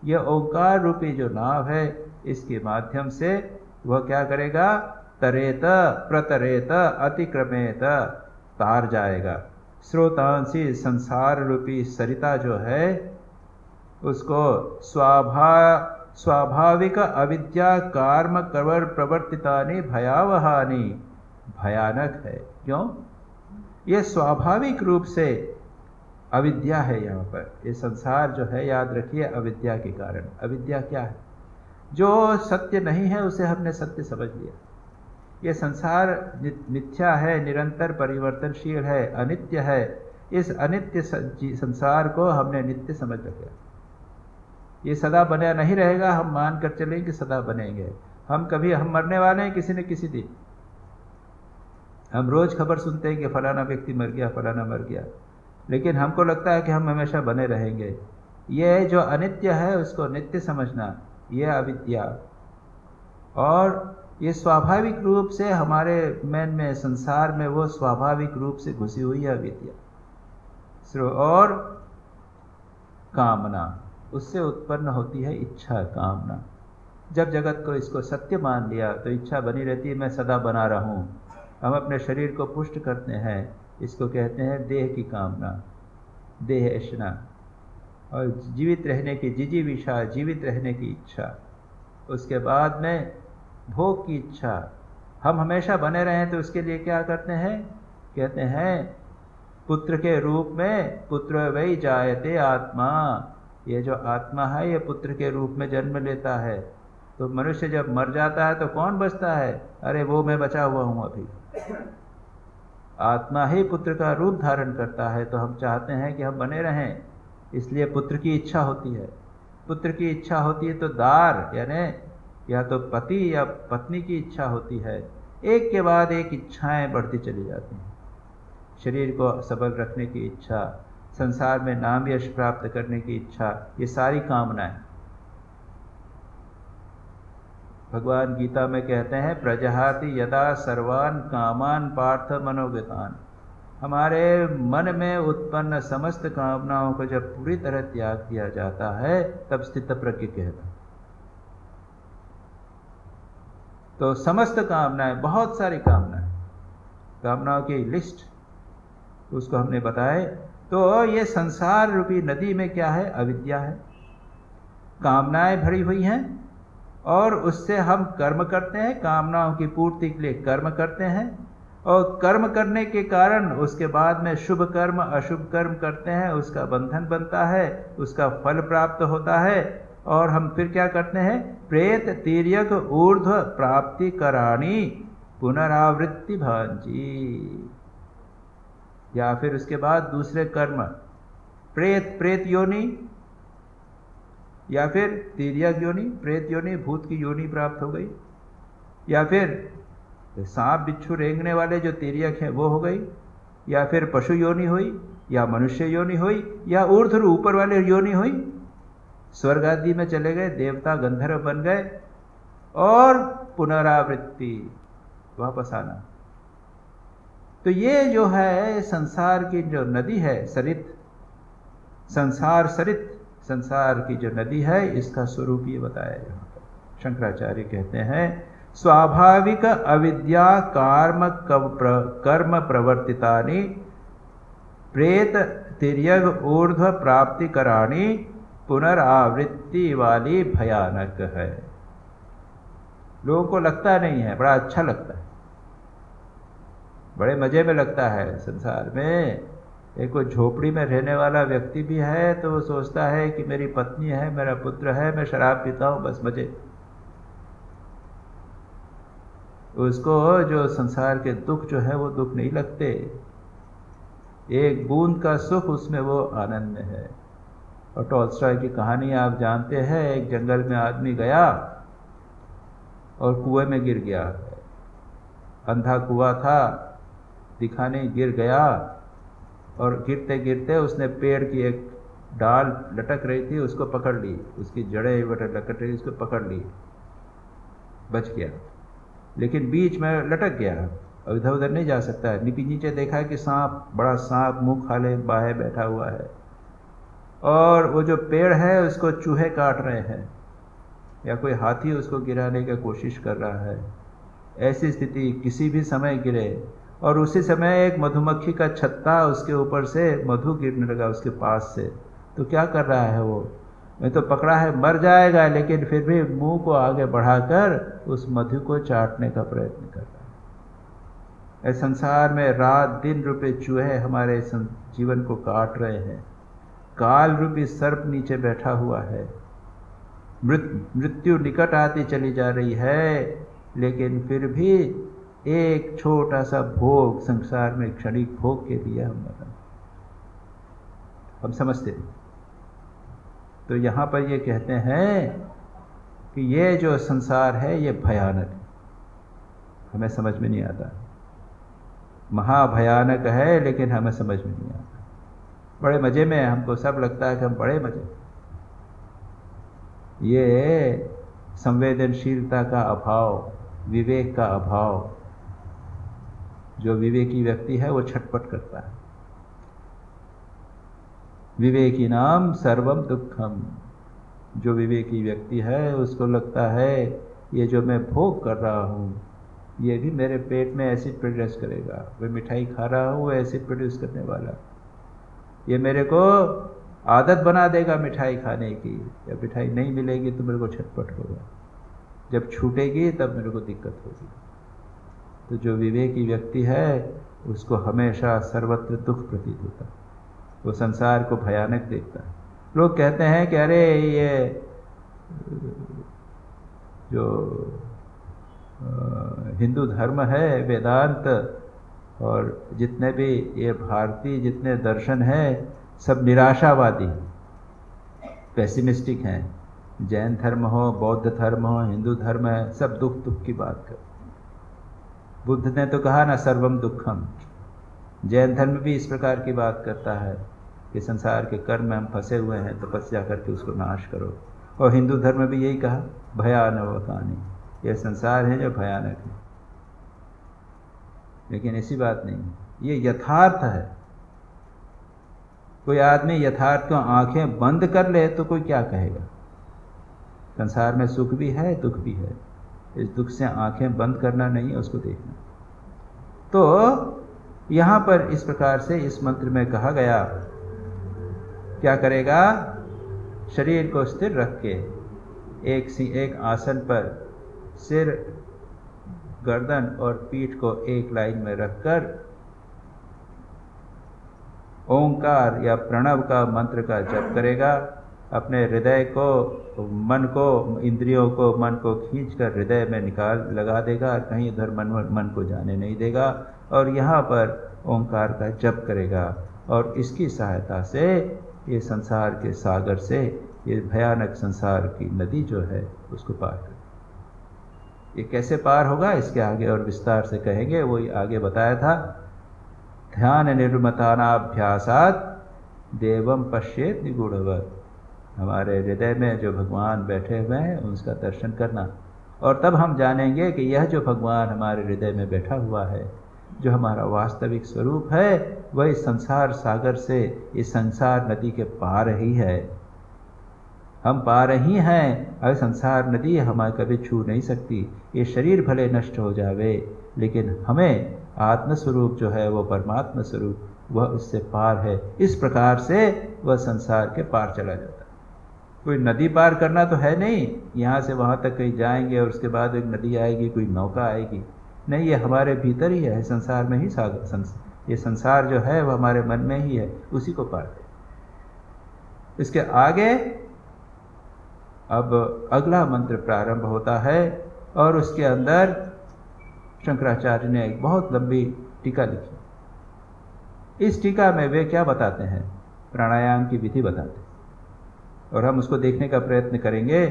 यह ओंकार रूपी जो नाव है, इसके माध्यम से वह क्या करेगा? तरेत प्रतरेत अतिक्रमेत, तार जाएगा। स्रोतांसी, संसार रूपी सरिता जो है, उसको स्वाभाविक अविद्या कार्म कवर प्रवर्तितानि भयावहानि, भयानक है। क्यों? ये स्वाभाविक रूप से अविद्या है। यहाँ पर ये संसार जो है, याद रखिए, अविद्या के कारण। अविद्या क्या है? जो सत्य नहीं है उसे हमने सत्य समझ लिया। ये संसार मिथ्या है, निरंतर परिवर्तनशील है, अनित्य है। इस अनित्य संसार को हमने नित्य समझ रखा। ये सदा बना नहीं रहेगा, हम मान कर चलें कि सदा बनेंगे। हम मरने वाले हैं किसी न किसी दिन। हम रोज खबर सुनते हैं कि फलाना व्यक्ति मर गया, फलाना मर गया, लेकिन हमको लगता है कि हम हमेशा बने रहेंगे। ये जो अनित्य है उसको नित्य समझना, ये अविद्या। और ये स्वाभाविक रूप से हमारे मन में, संसार में, वो स्वाभाविक रूप से घुसी हुई है अविद्या। और कामना, उससे उत्पन्न होती है इच्छा, कामना। जब जगत को इसको सत्य मान लिया तो इच्छा बनी रहती है, मैं सदा बना रहूं। हम अपने शरीर को पुष्ट करते हैं, इसको कहते हैं देह की कामना, देह ऐशना। और जीवित रहने की जिजीविषा, जीवित रहने की इच्छा। उसके बाद में भोग की इच्छा। हम हमेशा बने रहें तो उसके लिए क्या करते हैं? कहते हैं पुत्र के रूप में, पुत्र वै जायते आत्मा। ये जो आत्मा है ये पुत्र के रूप में जन्म लेता है। तो मनुष्य जब मर जाता है तो कौन बचता है? अरे वो मैं बचा हुआ हूँ अभी। आत्मा ही पुत्र का रूप धारण करता है। तो हम चाहते हैं कि हम बने रहें, इसलिए पुत्र की इच्छा होती है। पुत्र की इच्छा होती है तो दार, यानी या तो पति या पत्नी की इच्छा होती है। एक के बाद एक इच्छाएं बढ़ती चली जाती हैं। शरीर को सबल रखने की इच्छा, संसार में नाम यश प्राप्त करने की इच्छा, ये सारी कामनाएं। भगवान गीता में कहते हैं प्रजहाति यदा सर्वान कामान पार्थ मनोगतान। हमारे मन में उत्पन्न समस्त कामनाओं को जब पूरी तरह त्याग दिया जाता है तब स्थित प्रज्ञ कहता। तो समस्त कामनाएं, बहुत सारी कामनाएं, कामनाओं की लिस्ट उसको हमने बताए। तो ये संसार रूपी नदी में क्या है? अविद्या है। कामनाएं भरी हुई हैं और उससे हम कर्म करते हैं, कामनाओं की पूर्ति के लिए कर्म करते हैं। और कर्म करने के कारण उसके बाद में शुभ कर्म अशुभ कर्म करते हैं, उसका बंधन बनता है, उसका फल प्राप्त होता है। और हम फिर क्या करते हैं? प्रेत तिर्यक ऊर्ध्व प्राप्ति कराणी पुनरावृत्ति भांजी। या फिर उसके बाद दूसरे कर्म, प्रेत योनि, या फिर तिर्यक योनि, प्रेत योनि, भूत की योनि प्राप्त हो गई, या फिर सांप बिच्छू रेंगने वाले जो तिर्यक हैं वो हो गई, या फिर पशु योनि हुई, या मनुष्य योनि हुई, या ऊर्ध्व ऊपर वाले योनि हुई, स्वर्ग आदि में चले गए, देवता गंधर्व बन गए, और पुनरावृत्ति, वापस आना। तो ये जो है संसार की जो नदी है, सरित, संसार सरित, संसार की जो नदी है, इसका स्वरूप ये बताया यहाँ पर। शंकराचार्य कहते हैं स्वाभाविक अविद्या कर्म प्रवर्तितानि प्रेत तिर्यक ऊर्ध्व प्राप्ति कराणी पुनरावृत्ति वाली भयानक है। लोगों को लगता नहीं है, बड़ा अच्छा लगता है, बड़े मजे में लगता है। संसार में एक कोई झोपड़ी में रहने वाला व्यक्ति भी है तो वो सोचता है कि मेरी पत्नी है, मेरा पुत्र है, मैं शराब पीता हूं, बस मजे। उसको जो संसार के दुख जो है वो दुख नहीं लगते, एक बूंद का सुख उसमें वो आनंद में है। और टॉल्स्टॉय की कहानी आप जानते हैं, एक जंगल में आदमी गया और कुएं में गिर गया, अंधा कुआं था, दिखा नहीं, गिर गया, और गिरते गिरते उसने पेड़ की एक डाल लटक रही थी, उसको पकड़ ली, उसकी जड़ें लटक रही, उसको पकड़ ली, बच गया। लेकिन बीच में लटक गया, अब इधर उधर नहीं जा सकता है। नीचे देखा कि सांप, बड़ा सांप मुंह खाले बाहे बैठा हुआ है, और वो जो पेड़ है उसको चूहे काट रहे हैं, या कोई हाथी उसको गिराने की कोशिश कर रहा है। ऐसी स्थिति किसी भी समय गिरे, और उसी समय एक मधुमक्खी का छत्ता उसके ऊपर से मधु गिरने लगा उसके पास से। तो क्या कर रहा है वो, मैं तो पकड़ा है, मर जाएगा, लेकिन फिर भी मुंह को आगे बढ़ाकर उस मधु को चाटने का प्रयत्न कर रहा है। इस संसार में रात दिन रूपी चूहे हमारे जीवन को काट रहे हैं, काल रूपी सर्प नीचे बैठा हुआ है, मृत्यु निकट आती चली जा रही है, लेकिन फिर भी एक छोटा सा भोग संसार में, क्षणिक भोग के लिए हम समझते हैं। तो यहां पर ये कहते हैं कि ये जो संसार है ये भयानक है, हमें समझ में नहीं आता, महाभयानक है, लेकिन हमें समझ में नहीं आता। बड़े मजे में, हमको सब लगता है कि हम बड़े मजे। ये संवेदनशीलता का अभाव, विवेक का अभाव, जो विवेकी व्यक्ति है वो छटपट करता है। विवेकी नाम सर्वम दुखम, जो विवेकी व्यक्ति है उसको लगता है ये जो मैं भोग कर रहा हूँ ये भी मेरे पेट में एसिड प्रोड्यूस करेगा, मैं मिठाई खा रहा हूँ वो एसिड प्रोड्यूस करने वाला, ये मेरे को आदत बना देगा मिठाई खाने की, या मिठाई नहीं मिलेगी तो मेरे को छटपट होगा, जब छूटेगी तब मेरे को दिक्कत होगी। तो जो विवेकी व्यक्ति है उसको हमेशा सर्वत्र दुख प्रतीत होता है, वो संसार को भयानक देखता है। लोग कहते हैं कि अरे ये जो हिंदू धर्म है, वेदांत और जितने भी ये भारतीय जितने दर्शन हैं सब निराशावादी, पेसिमिस्टिक हैं। जैन धर्म हो, बौद्ध धर्म हो, हिंदू धर्म है, सब दुख दुख की बात करते। बुद्ध ने तो कहा ना सर्वम दुखम। जैन धर्म भी इस प्रकार की बात करता है कि संसार के कर्म में हम फंसे हुए हैं, तपस्या करके उसको नाश करो। और हिंदू धर्म भी यही कहा, भयानवकानी, यह संसार है जो भयानक है। लेकिन ऐसी बात नहीं, ये यथार्थ है। कोई आदमी यथार्थ को आंखें बंद कर ले तो कोई क्या कहेगा। संसार में सुख भी है, दुख भी है, इस दुख से आंखें बंद करना नहीं है, उसको देखना। तो यहां पर इस प्रकार से इस मंत्र में कहा गया, क्या करेगा, शरीर को स्थिर रख के एक आसन पर सिर, गर्दन और पीठ को एक लाइन में रखकर ओंकार या प्रणव का मंत्र का जप करेगा। अपने हृदय को, मन को, इंद्रियों को, मन को खींचकर हृदय में निकाल लगा देगा, कहीं उधर मन को जाने नहीं देगा, और यहाँ पर ओंकार का जप करेगा, और इसकी सहायता से ये संसार के सागर से, ये भयानक संसार की नदी जो है उसको पार कर। ये कैसे पार होगा इसके आगे और विस्तार से कहेंगे, वही आगे बताया था। ध्यान निर्मतानाभ्यासात देवम पश्येत निगूढ़वत्। हमारे हृदय में जो भगवान बैठे हुए हैं उनका दर्शन करना, और तब हम जानेंगे कि यह जो भगवान हमारे हृदय में बैठा हुआ है, जो हमारा वास्तविक स्वरूप है, वही संसार सागर से, इस संसार नदी के पार ही है। हम पार ही हैं, अगर संसार नदी हमें कभी छू नहीं सकती। ये शरीर भले नष्ट हो जावे, लेकिन हमें आत्मस्वरूप जो है वो परमात्मा स्वरूप, वह उससे पार है। इस प्रकार से वह संसार के पार चला जाता है। कोई नदी पार करना तो है नहीं, यहाँ से वहाँ तक कहीं जाएंगे और उसके बाद एक नदी आएगी, कोई नौका आएगी, नहीं, ये हमारे भीतर ही है, संसार में ही ये संसार जो है वह हमारे मन में ही है, उसी को पार करें। इसके आगे अब अगला मंत्र प्रारंभ होता है, और उसके अंदर शंकराचार्य ने एक बहुत लंबी टीका लिखी। इस टीका में वे क्या बताते हैं? प्राणायाम की विधि बताते हैं, और हम उसको देखने का प्रयत्न करेंगे।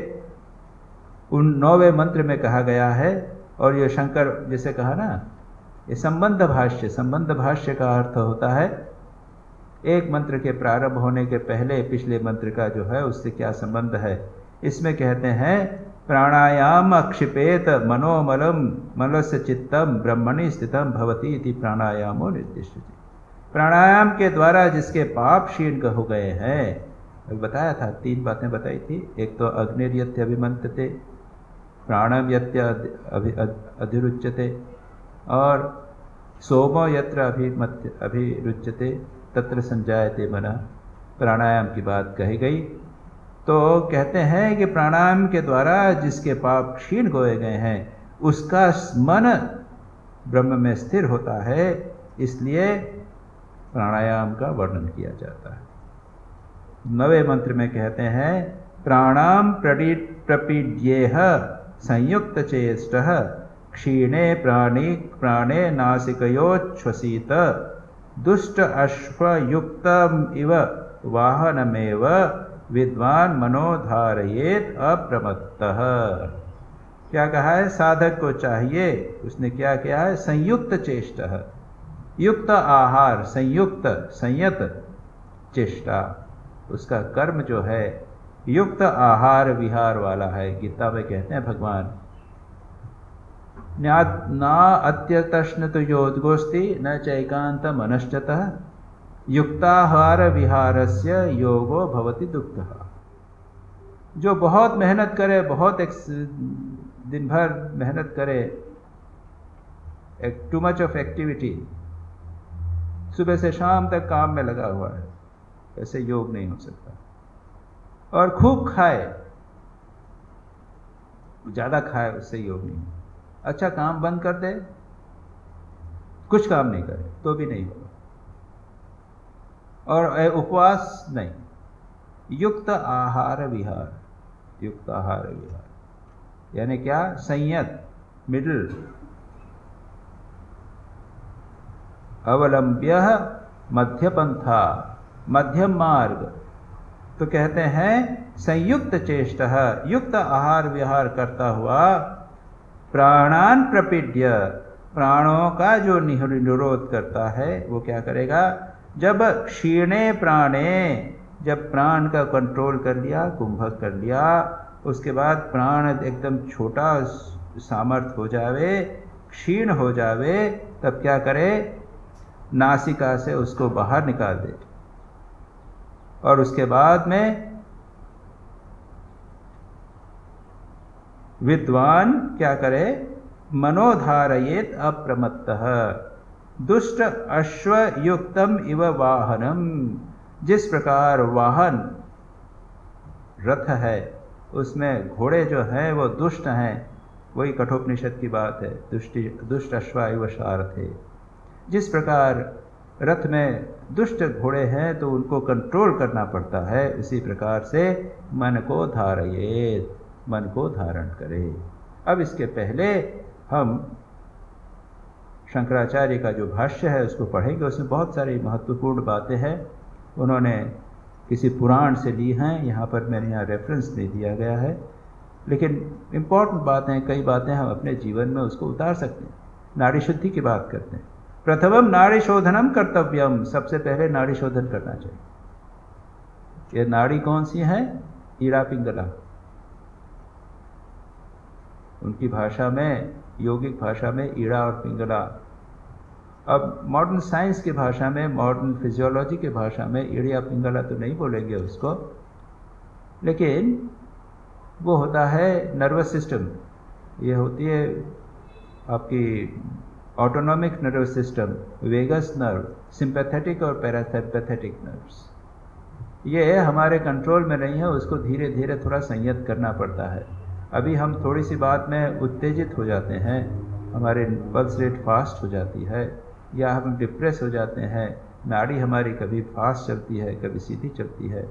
उन 9वें मंत्र में कहा गया है, और ये शंकर जैसे कहा ना, ये संबंध भाष्य, संबंध भाष्य का अर्थ होता है एक मंत्र के प्रारंभ होने के पहले पिछले मंत्र का जो है उससे क्या संबंध है। इसमें कहते हैं प्राणायाम क्षिपेत मनोमलम मलस्य चित्तम ब्रह्मणि स्थितम भवति इति प्राणायामो निर्दिश्यते। प्राणायाम के द्वारा जिसके पाप क्षीण हो गए हैं, बताया था, 3 बातें बताई थी। एक तो अग्निर्यत्य अभिमंत्रते, प्राणम यत्य अधिरुच्यते, और सोमो यत्र अभिरुच्यते तत्र संजायते मनः। प्राणायाम की बात कही गई। तो कहते हैं कि प्राणायाम के द्वारा जिसके पाप क्षीण होए गए हैं उसका मन ब्रह्म में स्थिर होता है, इसलिए प्राणायाम का वर्णन किया जाता है। 9वें मंत्र में कहते हैं प्राणाम प्रपीड्येह संयुक्त चेष्टः क्षीणे प्राणे नासिकयोच्छ्वसित दुष्ट अश्वयुक्तम इव वाहनमेव विद्वान मनोधारयेत अप्रमत्तः। क्या कहा है? साधक को चाहिए, उसने क्या किया है? संयुक्त चेष्टः, युक्त आहार, संयुक्त संयत चेष्टा, उसका कर्म जो है युक्त आहार विहार वाला है। गीता में कहते हैं भगवान, ना अत्यतश्न तो योद्गोस्ति न चैकांत मनश्चतः युक्ताहार विहारस्य योगो भवति दुःखः। जो बहुत मेहनत करे, बहुत दिन भर मेहनत करे, टू मच ऑफ एक्टिविटी, सुबह से शाम तक काम में लगा हुआ है, ऐसे योग नहीं हो सकता। और खूब खाए, ज्यादा खाए, उससे योग नहीं। अच्छा काम बंद कर दे, कुछ काम नहीं करे तो भी नहीं होगा। और उपवास नहीं, युक्त आहार विहार, युक्त आहार विहार यानी क्या? संयत, मिडिल, अवलंब्य मध्यपंथा, मध्यम मार्ग। तो कहते हैं संयुक्त चेष्टः, युक्त आहार विहार करता हुआ, प्राणान प्रपीड्य, प्राणों का जो निरोध करता है, वो क्या करेगा? जब क्षीणे प्राणे, जब प्राण का कंट्रोल कर लिया, कुंभक कर लिया, उसके बाद प्राण एकदम छोटा सामर्थ्य हो जावे, क्षीण हो जावे, तब क्या करे? नासिका से उसको बाहर निकाल दे। और उसके बाद में विद्वान क्या करे? मनोधारयेत अप्रमत्तः दुष्ट अश्वयुक्तम इव वाहनम। जिस प्रकार वाहन रथ है, उसमें घोड़े जो हैं वो दुष्ट हैं, वही कठोपनिषद की बात है, दुष्ट अश्वा इव सारथे। जिस प्रकार रथ में दुष्ट घोड़े हैं तो उनको कंट्रोल करना पड़ता है, उसी प्रकार से मन को धारयेत, मन को धारण करे। अब इसके पहले हम शंकराचार्य का जो भाष्य है उसको पढ़ेंगे। उसमें बहुत सारी महत्वपूर्ण बातें हैं, उन्होंने किसी पुराण से ली हैं, यहाँ पर मैंने यहाँ रेफरेंस नहीं दिया गया है, लेकिन इम्पॉर्टेंट बातें, कई बातें हम अपने जीवन में उसको उतार सकते हैं। नाड़ी शुद्धि की बात करते हैं। प्रथमम नाड़ी शोधनम कर्तव्यम, सबसे पहले नाड़ी शोधन करना चाहिए। ये नाड़ी कौन सी है? ईड़ा पिंगला। उनकी भाषा में, योगिक भाषा में ईड़ा और पिंगला। अब मॉडर्न साइंस की भाषा में, मॉडर्न फिजियोलॉजी की भाषा में ईड़ा पिंगला तो नहीं बोलेंगे उसको, लेकिन वो होता है नर्वस सिस्टम। ये होती है आपकी autonomic nervous system, vagus nerve, sympathetic और पैरासिम्पैथेटिक नर्व्स। ये हमारे कंट्रोल में नहीं है, उसको धीरे धीरे थोड़ा संयत करना पड़ता है। अभी हम थोड़ी सी बात में उत्तेजित हो जाते हैं, हमारे पल्स रेट फास्ट हो जाती है, या हम डिप्रेस हो जाते हैं। नाड़ी हमारी कभी फास्ट चलती है, कभी सीधी चलती है,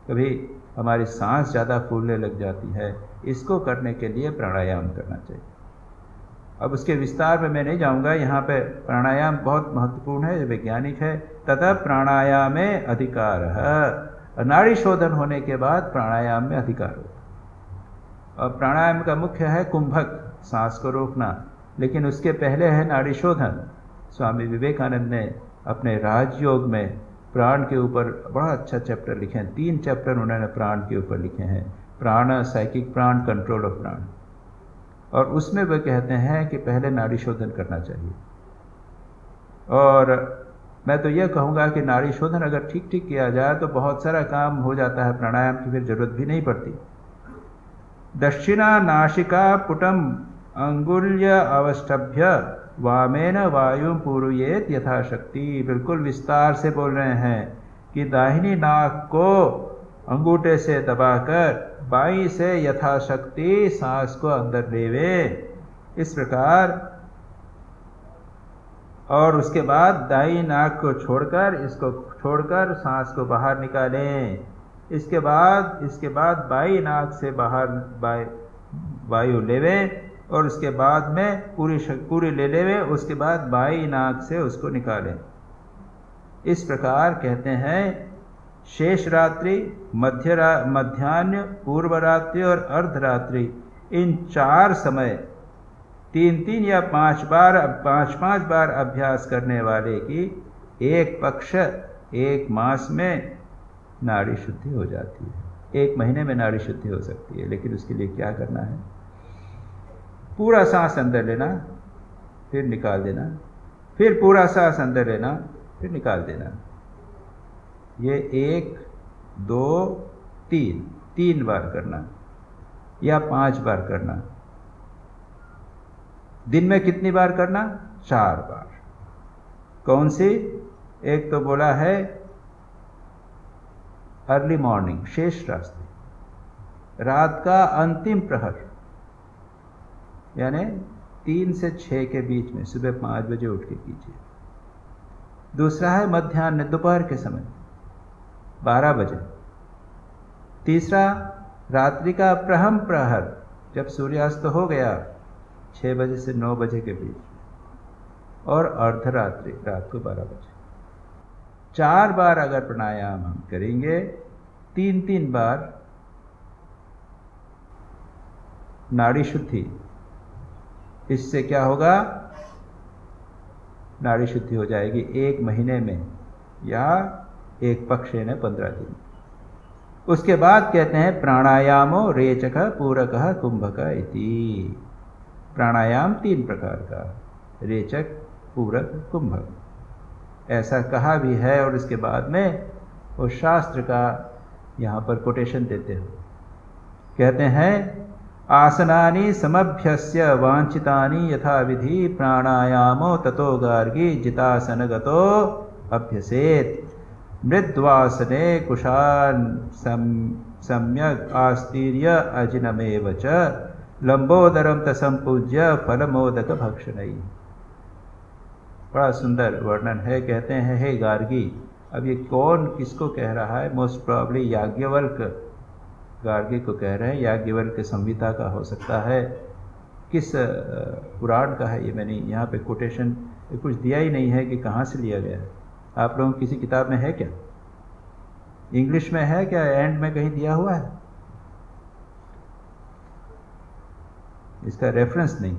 कभी हमारी सांस ज़्यादा फूलने लग जाती है। इसको करने के लिए प्राणायाम करना चाहिए। अब उसके विस्तार में मैं नहीं जाऊंगा, यहाँ पे प्राणायाम बहुत महत्वपूर्ण है, वैज्ञानिक है। तथा प्राणायाम में अधिकार है, नाड़ी शोधन होने के बाद प्राणायाम में अधिकार होता है। और प्राणायाम का मुख्य है कुंभक, सांस को रोकना, लेकिन उसके पहले है नाड़ी शोधन। स्वामी विवेकानंद ने अपने राजयोग में प्राण के ऊपर बड़ा अच्छा चैप्टर लिखे हैं, 3 चैप्टर उन्होंने प्राण के ऊपर लिखे हैं। प्राण, साइकिक प्राण, कंट्रोल ऑफ प्राण। और उसमें वे कहते हैं कि पहले नाड़ी शोधन करना चाहिए। और मैं तो यह कहूँगा कि नाड़ी शोधन अगर ठीक ठीक किया जाए तो बहुत सारा काम हो जाता है, प्राणायाम की फिर जरूरत भी नहीं पड़ती। दक्षिणा नासिका पुटम अंगुल्य अवष्टभ्य वामेन वायु पूर्वयेत यथाशक्ति। बिल्कुल विस्तार से बोल रहे हैं कि दाहिनी नाक को अंगूठे से दबाकर बाईं से यथाशक्ति सांस को अंदर लेवे, इस प्रकार। और उसके बाद दाईं नाक को छोड़कर, इसको छोड़कर सांस को बाहर निकालें। इसके बाद बाईं नाक से बाहर वायु लेवे, और उसके बाद में पूरी ले लेवे, उसके बाद बाईं नाक से उसको निकालें। इस प्रकार कहते हैं शेष रात्रि, मध्याह्न, पूर्व रात्रि और अर्धरात्रि, इन 4 समय 3-3 या 5 बार अभ्यास करने वाले की एक पक्ष 1 मास में नाड़ी शुद्धि हो जाती है। 1 महीने में नाड़ी शुद्धि हो सकती है, लेकिन उसके लिए क्या करना है? पूरा सांस अंदर लेना, फिर निकाल देना, फिर पूरा सांस अंदर लेना, फिर निकाल देना। ये 1, 2, 3 बार करना या 5 बार करना। दिन में कितनी बार करना? 4 बार। कौन सी? एक तो बोला है अर्ली मॉर्निंग, शेष रात्रि, रात का अंतिम प्रहर, यानी 3 से 6 के बीच में, सुबह 5 बजे उठ के कीजिए। दूसरा है मध्याह्न, दोपहर के समय 12 बजे। तीसरा रात्रि का प्रहम प्रहर, जब सूर्यास्त हो गया 6 बजे से 9 बजे के बीच। और अर्धरात्रि, रात को 12 बजे। 4 बार अगर प्राणायाम हम करेंगे, 3-3 बार नाड़ी शुद्धि, इससे क्या होगा? नाड़ी शुद्धि हो जाएगी 1 महीने में, या एक पक्ष ने 15 दिन। उसके बाद कहते हैं प्राणायामो रेचक पूरक कुंभक इति। प्राणायाम 3 प्रकार का, रेचक, पूरक, कुंभक, ऐसा कहा भी है। और इसके बाद में वो शास्त्र का यहाँ पर कोटेशन देते हो, कहते हैं आसनानि समभ्यस्य वांछितानि यथा विधि प्राणायामो ततो गार्गी जितासनगतो अभ्यसेत। मृद्वासने कुशान सम्यक आस्तीर्य अजिनमेव च लंबोदरम तसंपूज्य फलमोदक भक्षणै। बड़ा सुंदर वर्णन है। कहते हैं, हे गार्गी। अब ये कौन किसको कह रहा है? मोस्ट प्रॉब्ली याज्ञवल्क गार्गी को कह रहे हैं। याज्ञवल्क संहिता का हो सकता है, किस पुराण का है ये मैंने यहाँ पे कोटेशन कुछ दिया ही नहीं है कि कहाँ से लिया गया है। आप लोगों किसी किताब में है क्या? इंग्लिश में है क्या? एंड में कहीं दिया हुआ है? इसका रेफरेंस नहीं।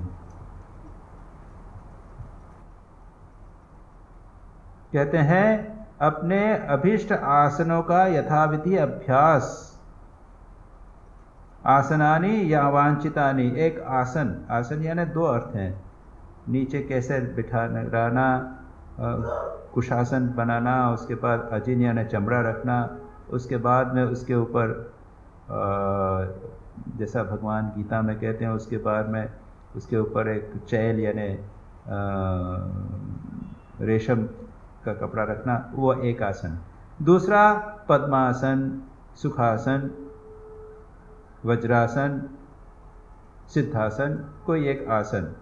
कहते हैं, अपने अभीष्ट आसनों का यथाविधि अभ्यास। आसनानि या वांछितानि। एक आसन, आसन यानी दो अर्थ हैं। नीचे कैसे बिठाना, कुशासन बनाना, उसके बाद अजिन यानी चमड़ा रखना, उसके बाद में उसके ऊपर जैसा भगवान गीता में कहते हैं, उसके बाद में उसके ऊपर एक चैल यानी रेशम का कपड़ा रखना, वो एक आसन। दूसरा पद्मासन, सुखासन, वज्रासन, सिद्धासन, कोई एक आसन।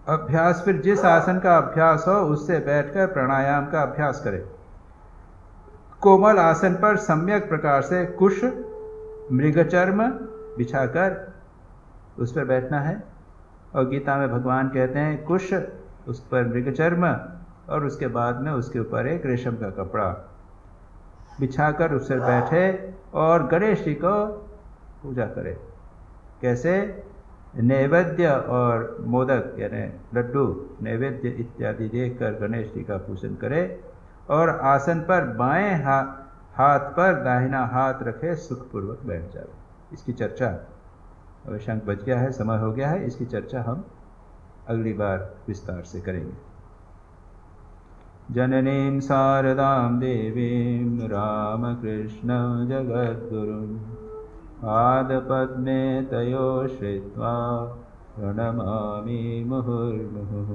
अभ्यास, फिर जिस आसन का अभ्यास हो उससे बैठकर प्राणायाम का अभ्यास करें। कोमल आसन पर सम्यक प्रकार से कुश मृगचर्म बिछाकर उस पर बैठना है। और गीता में भगवान कहते हैं कुश, उस पर मृगचर्म, और उसके बाद में उसके ऊपर एक रेशम का कपड़ा बिछाकर उस पर बैठे और गणेश जी को पूजा करें। कैसे? नैवेद्य और मोदक यानी लड्डू नैवेद्य इत्यादि देकर गणेश जी का पूजन करें और आसन पर बाएं हाथ पर दाहिना हाथ रखे सुखपूर्वक बैठ जाए। इसकी चर्चा, अब शंख बज गया है, समय हो गया है, इसकी चर्चा हम अगली बार विस्तार से करेंगे। जननीं शारदां देवीं रामकृष्ण जगद्गुरुं पादपद्मे तयो श्रित्वा प्रणमामि मुहुर्मुहुः।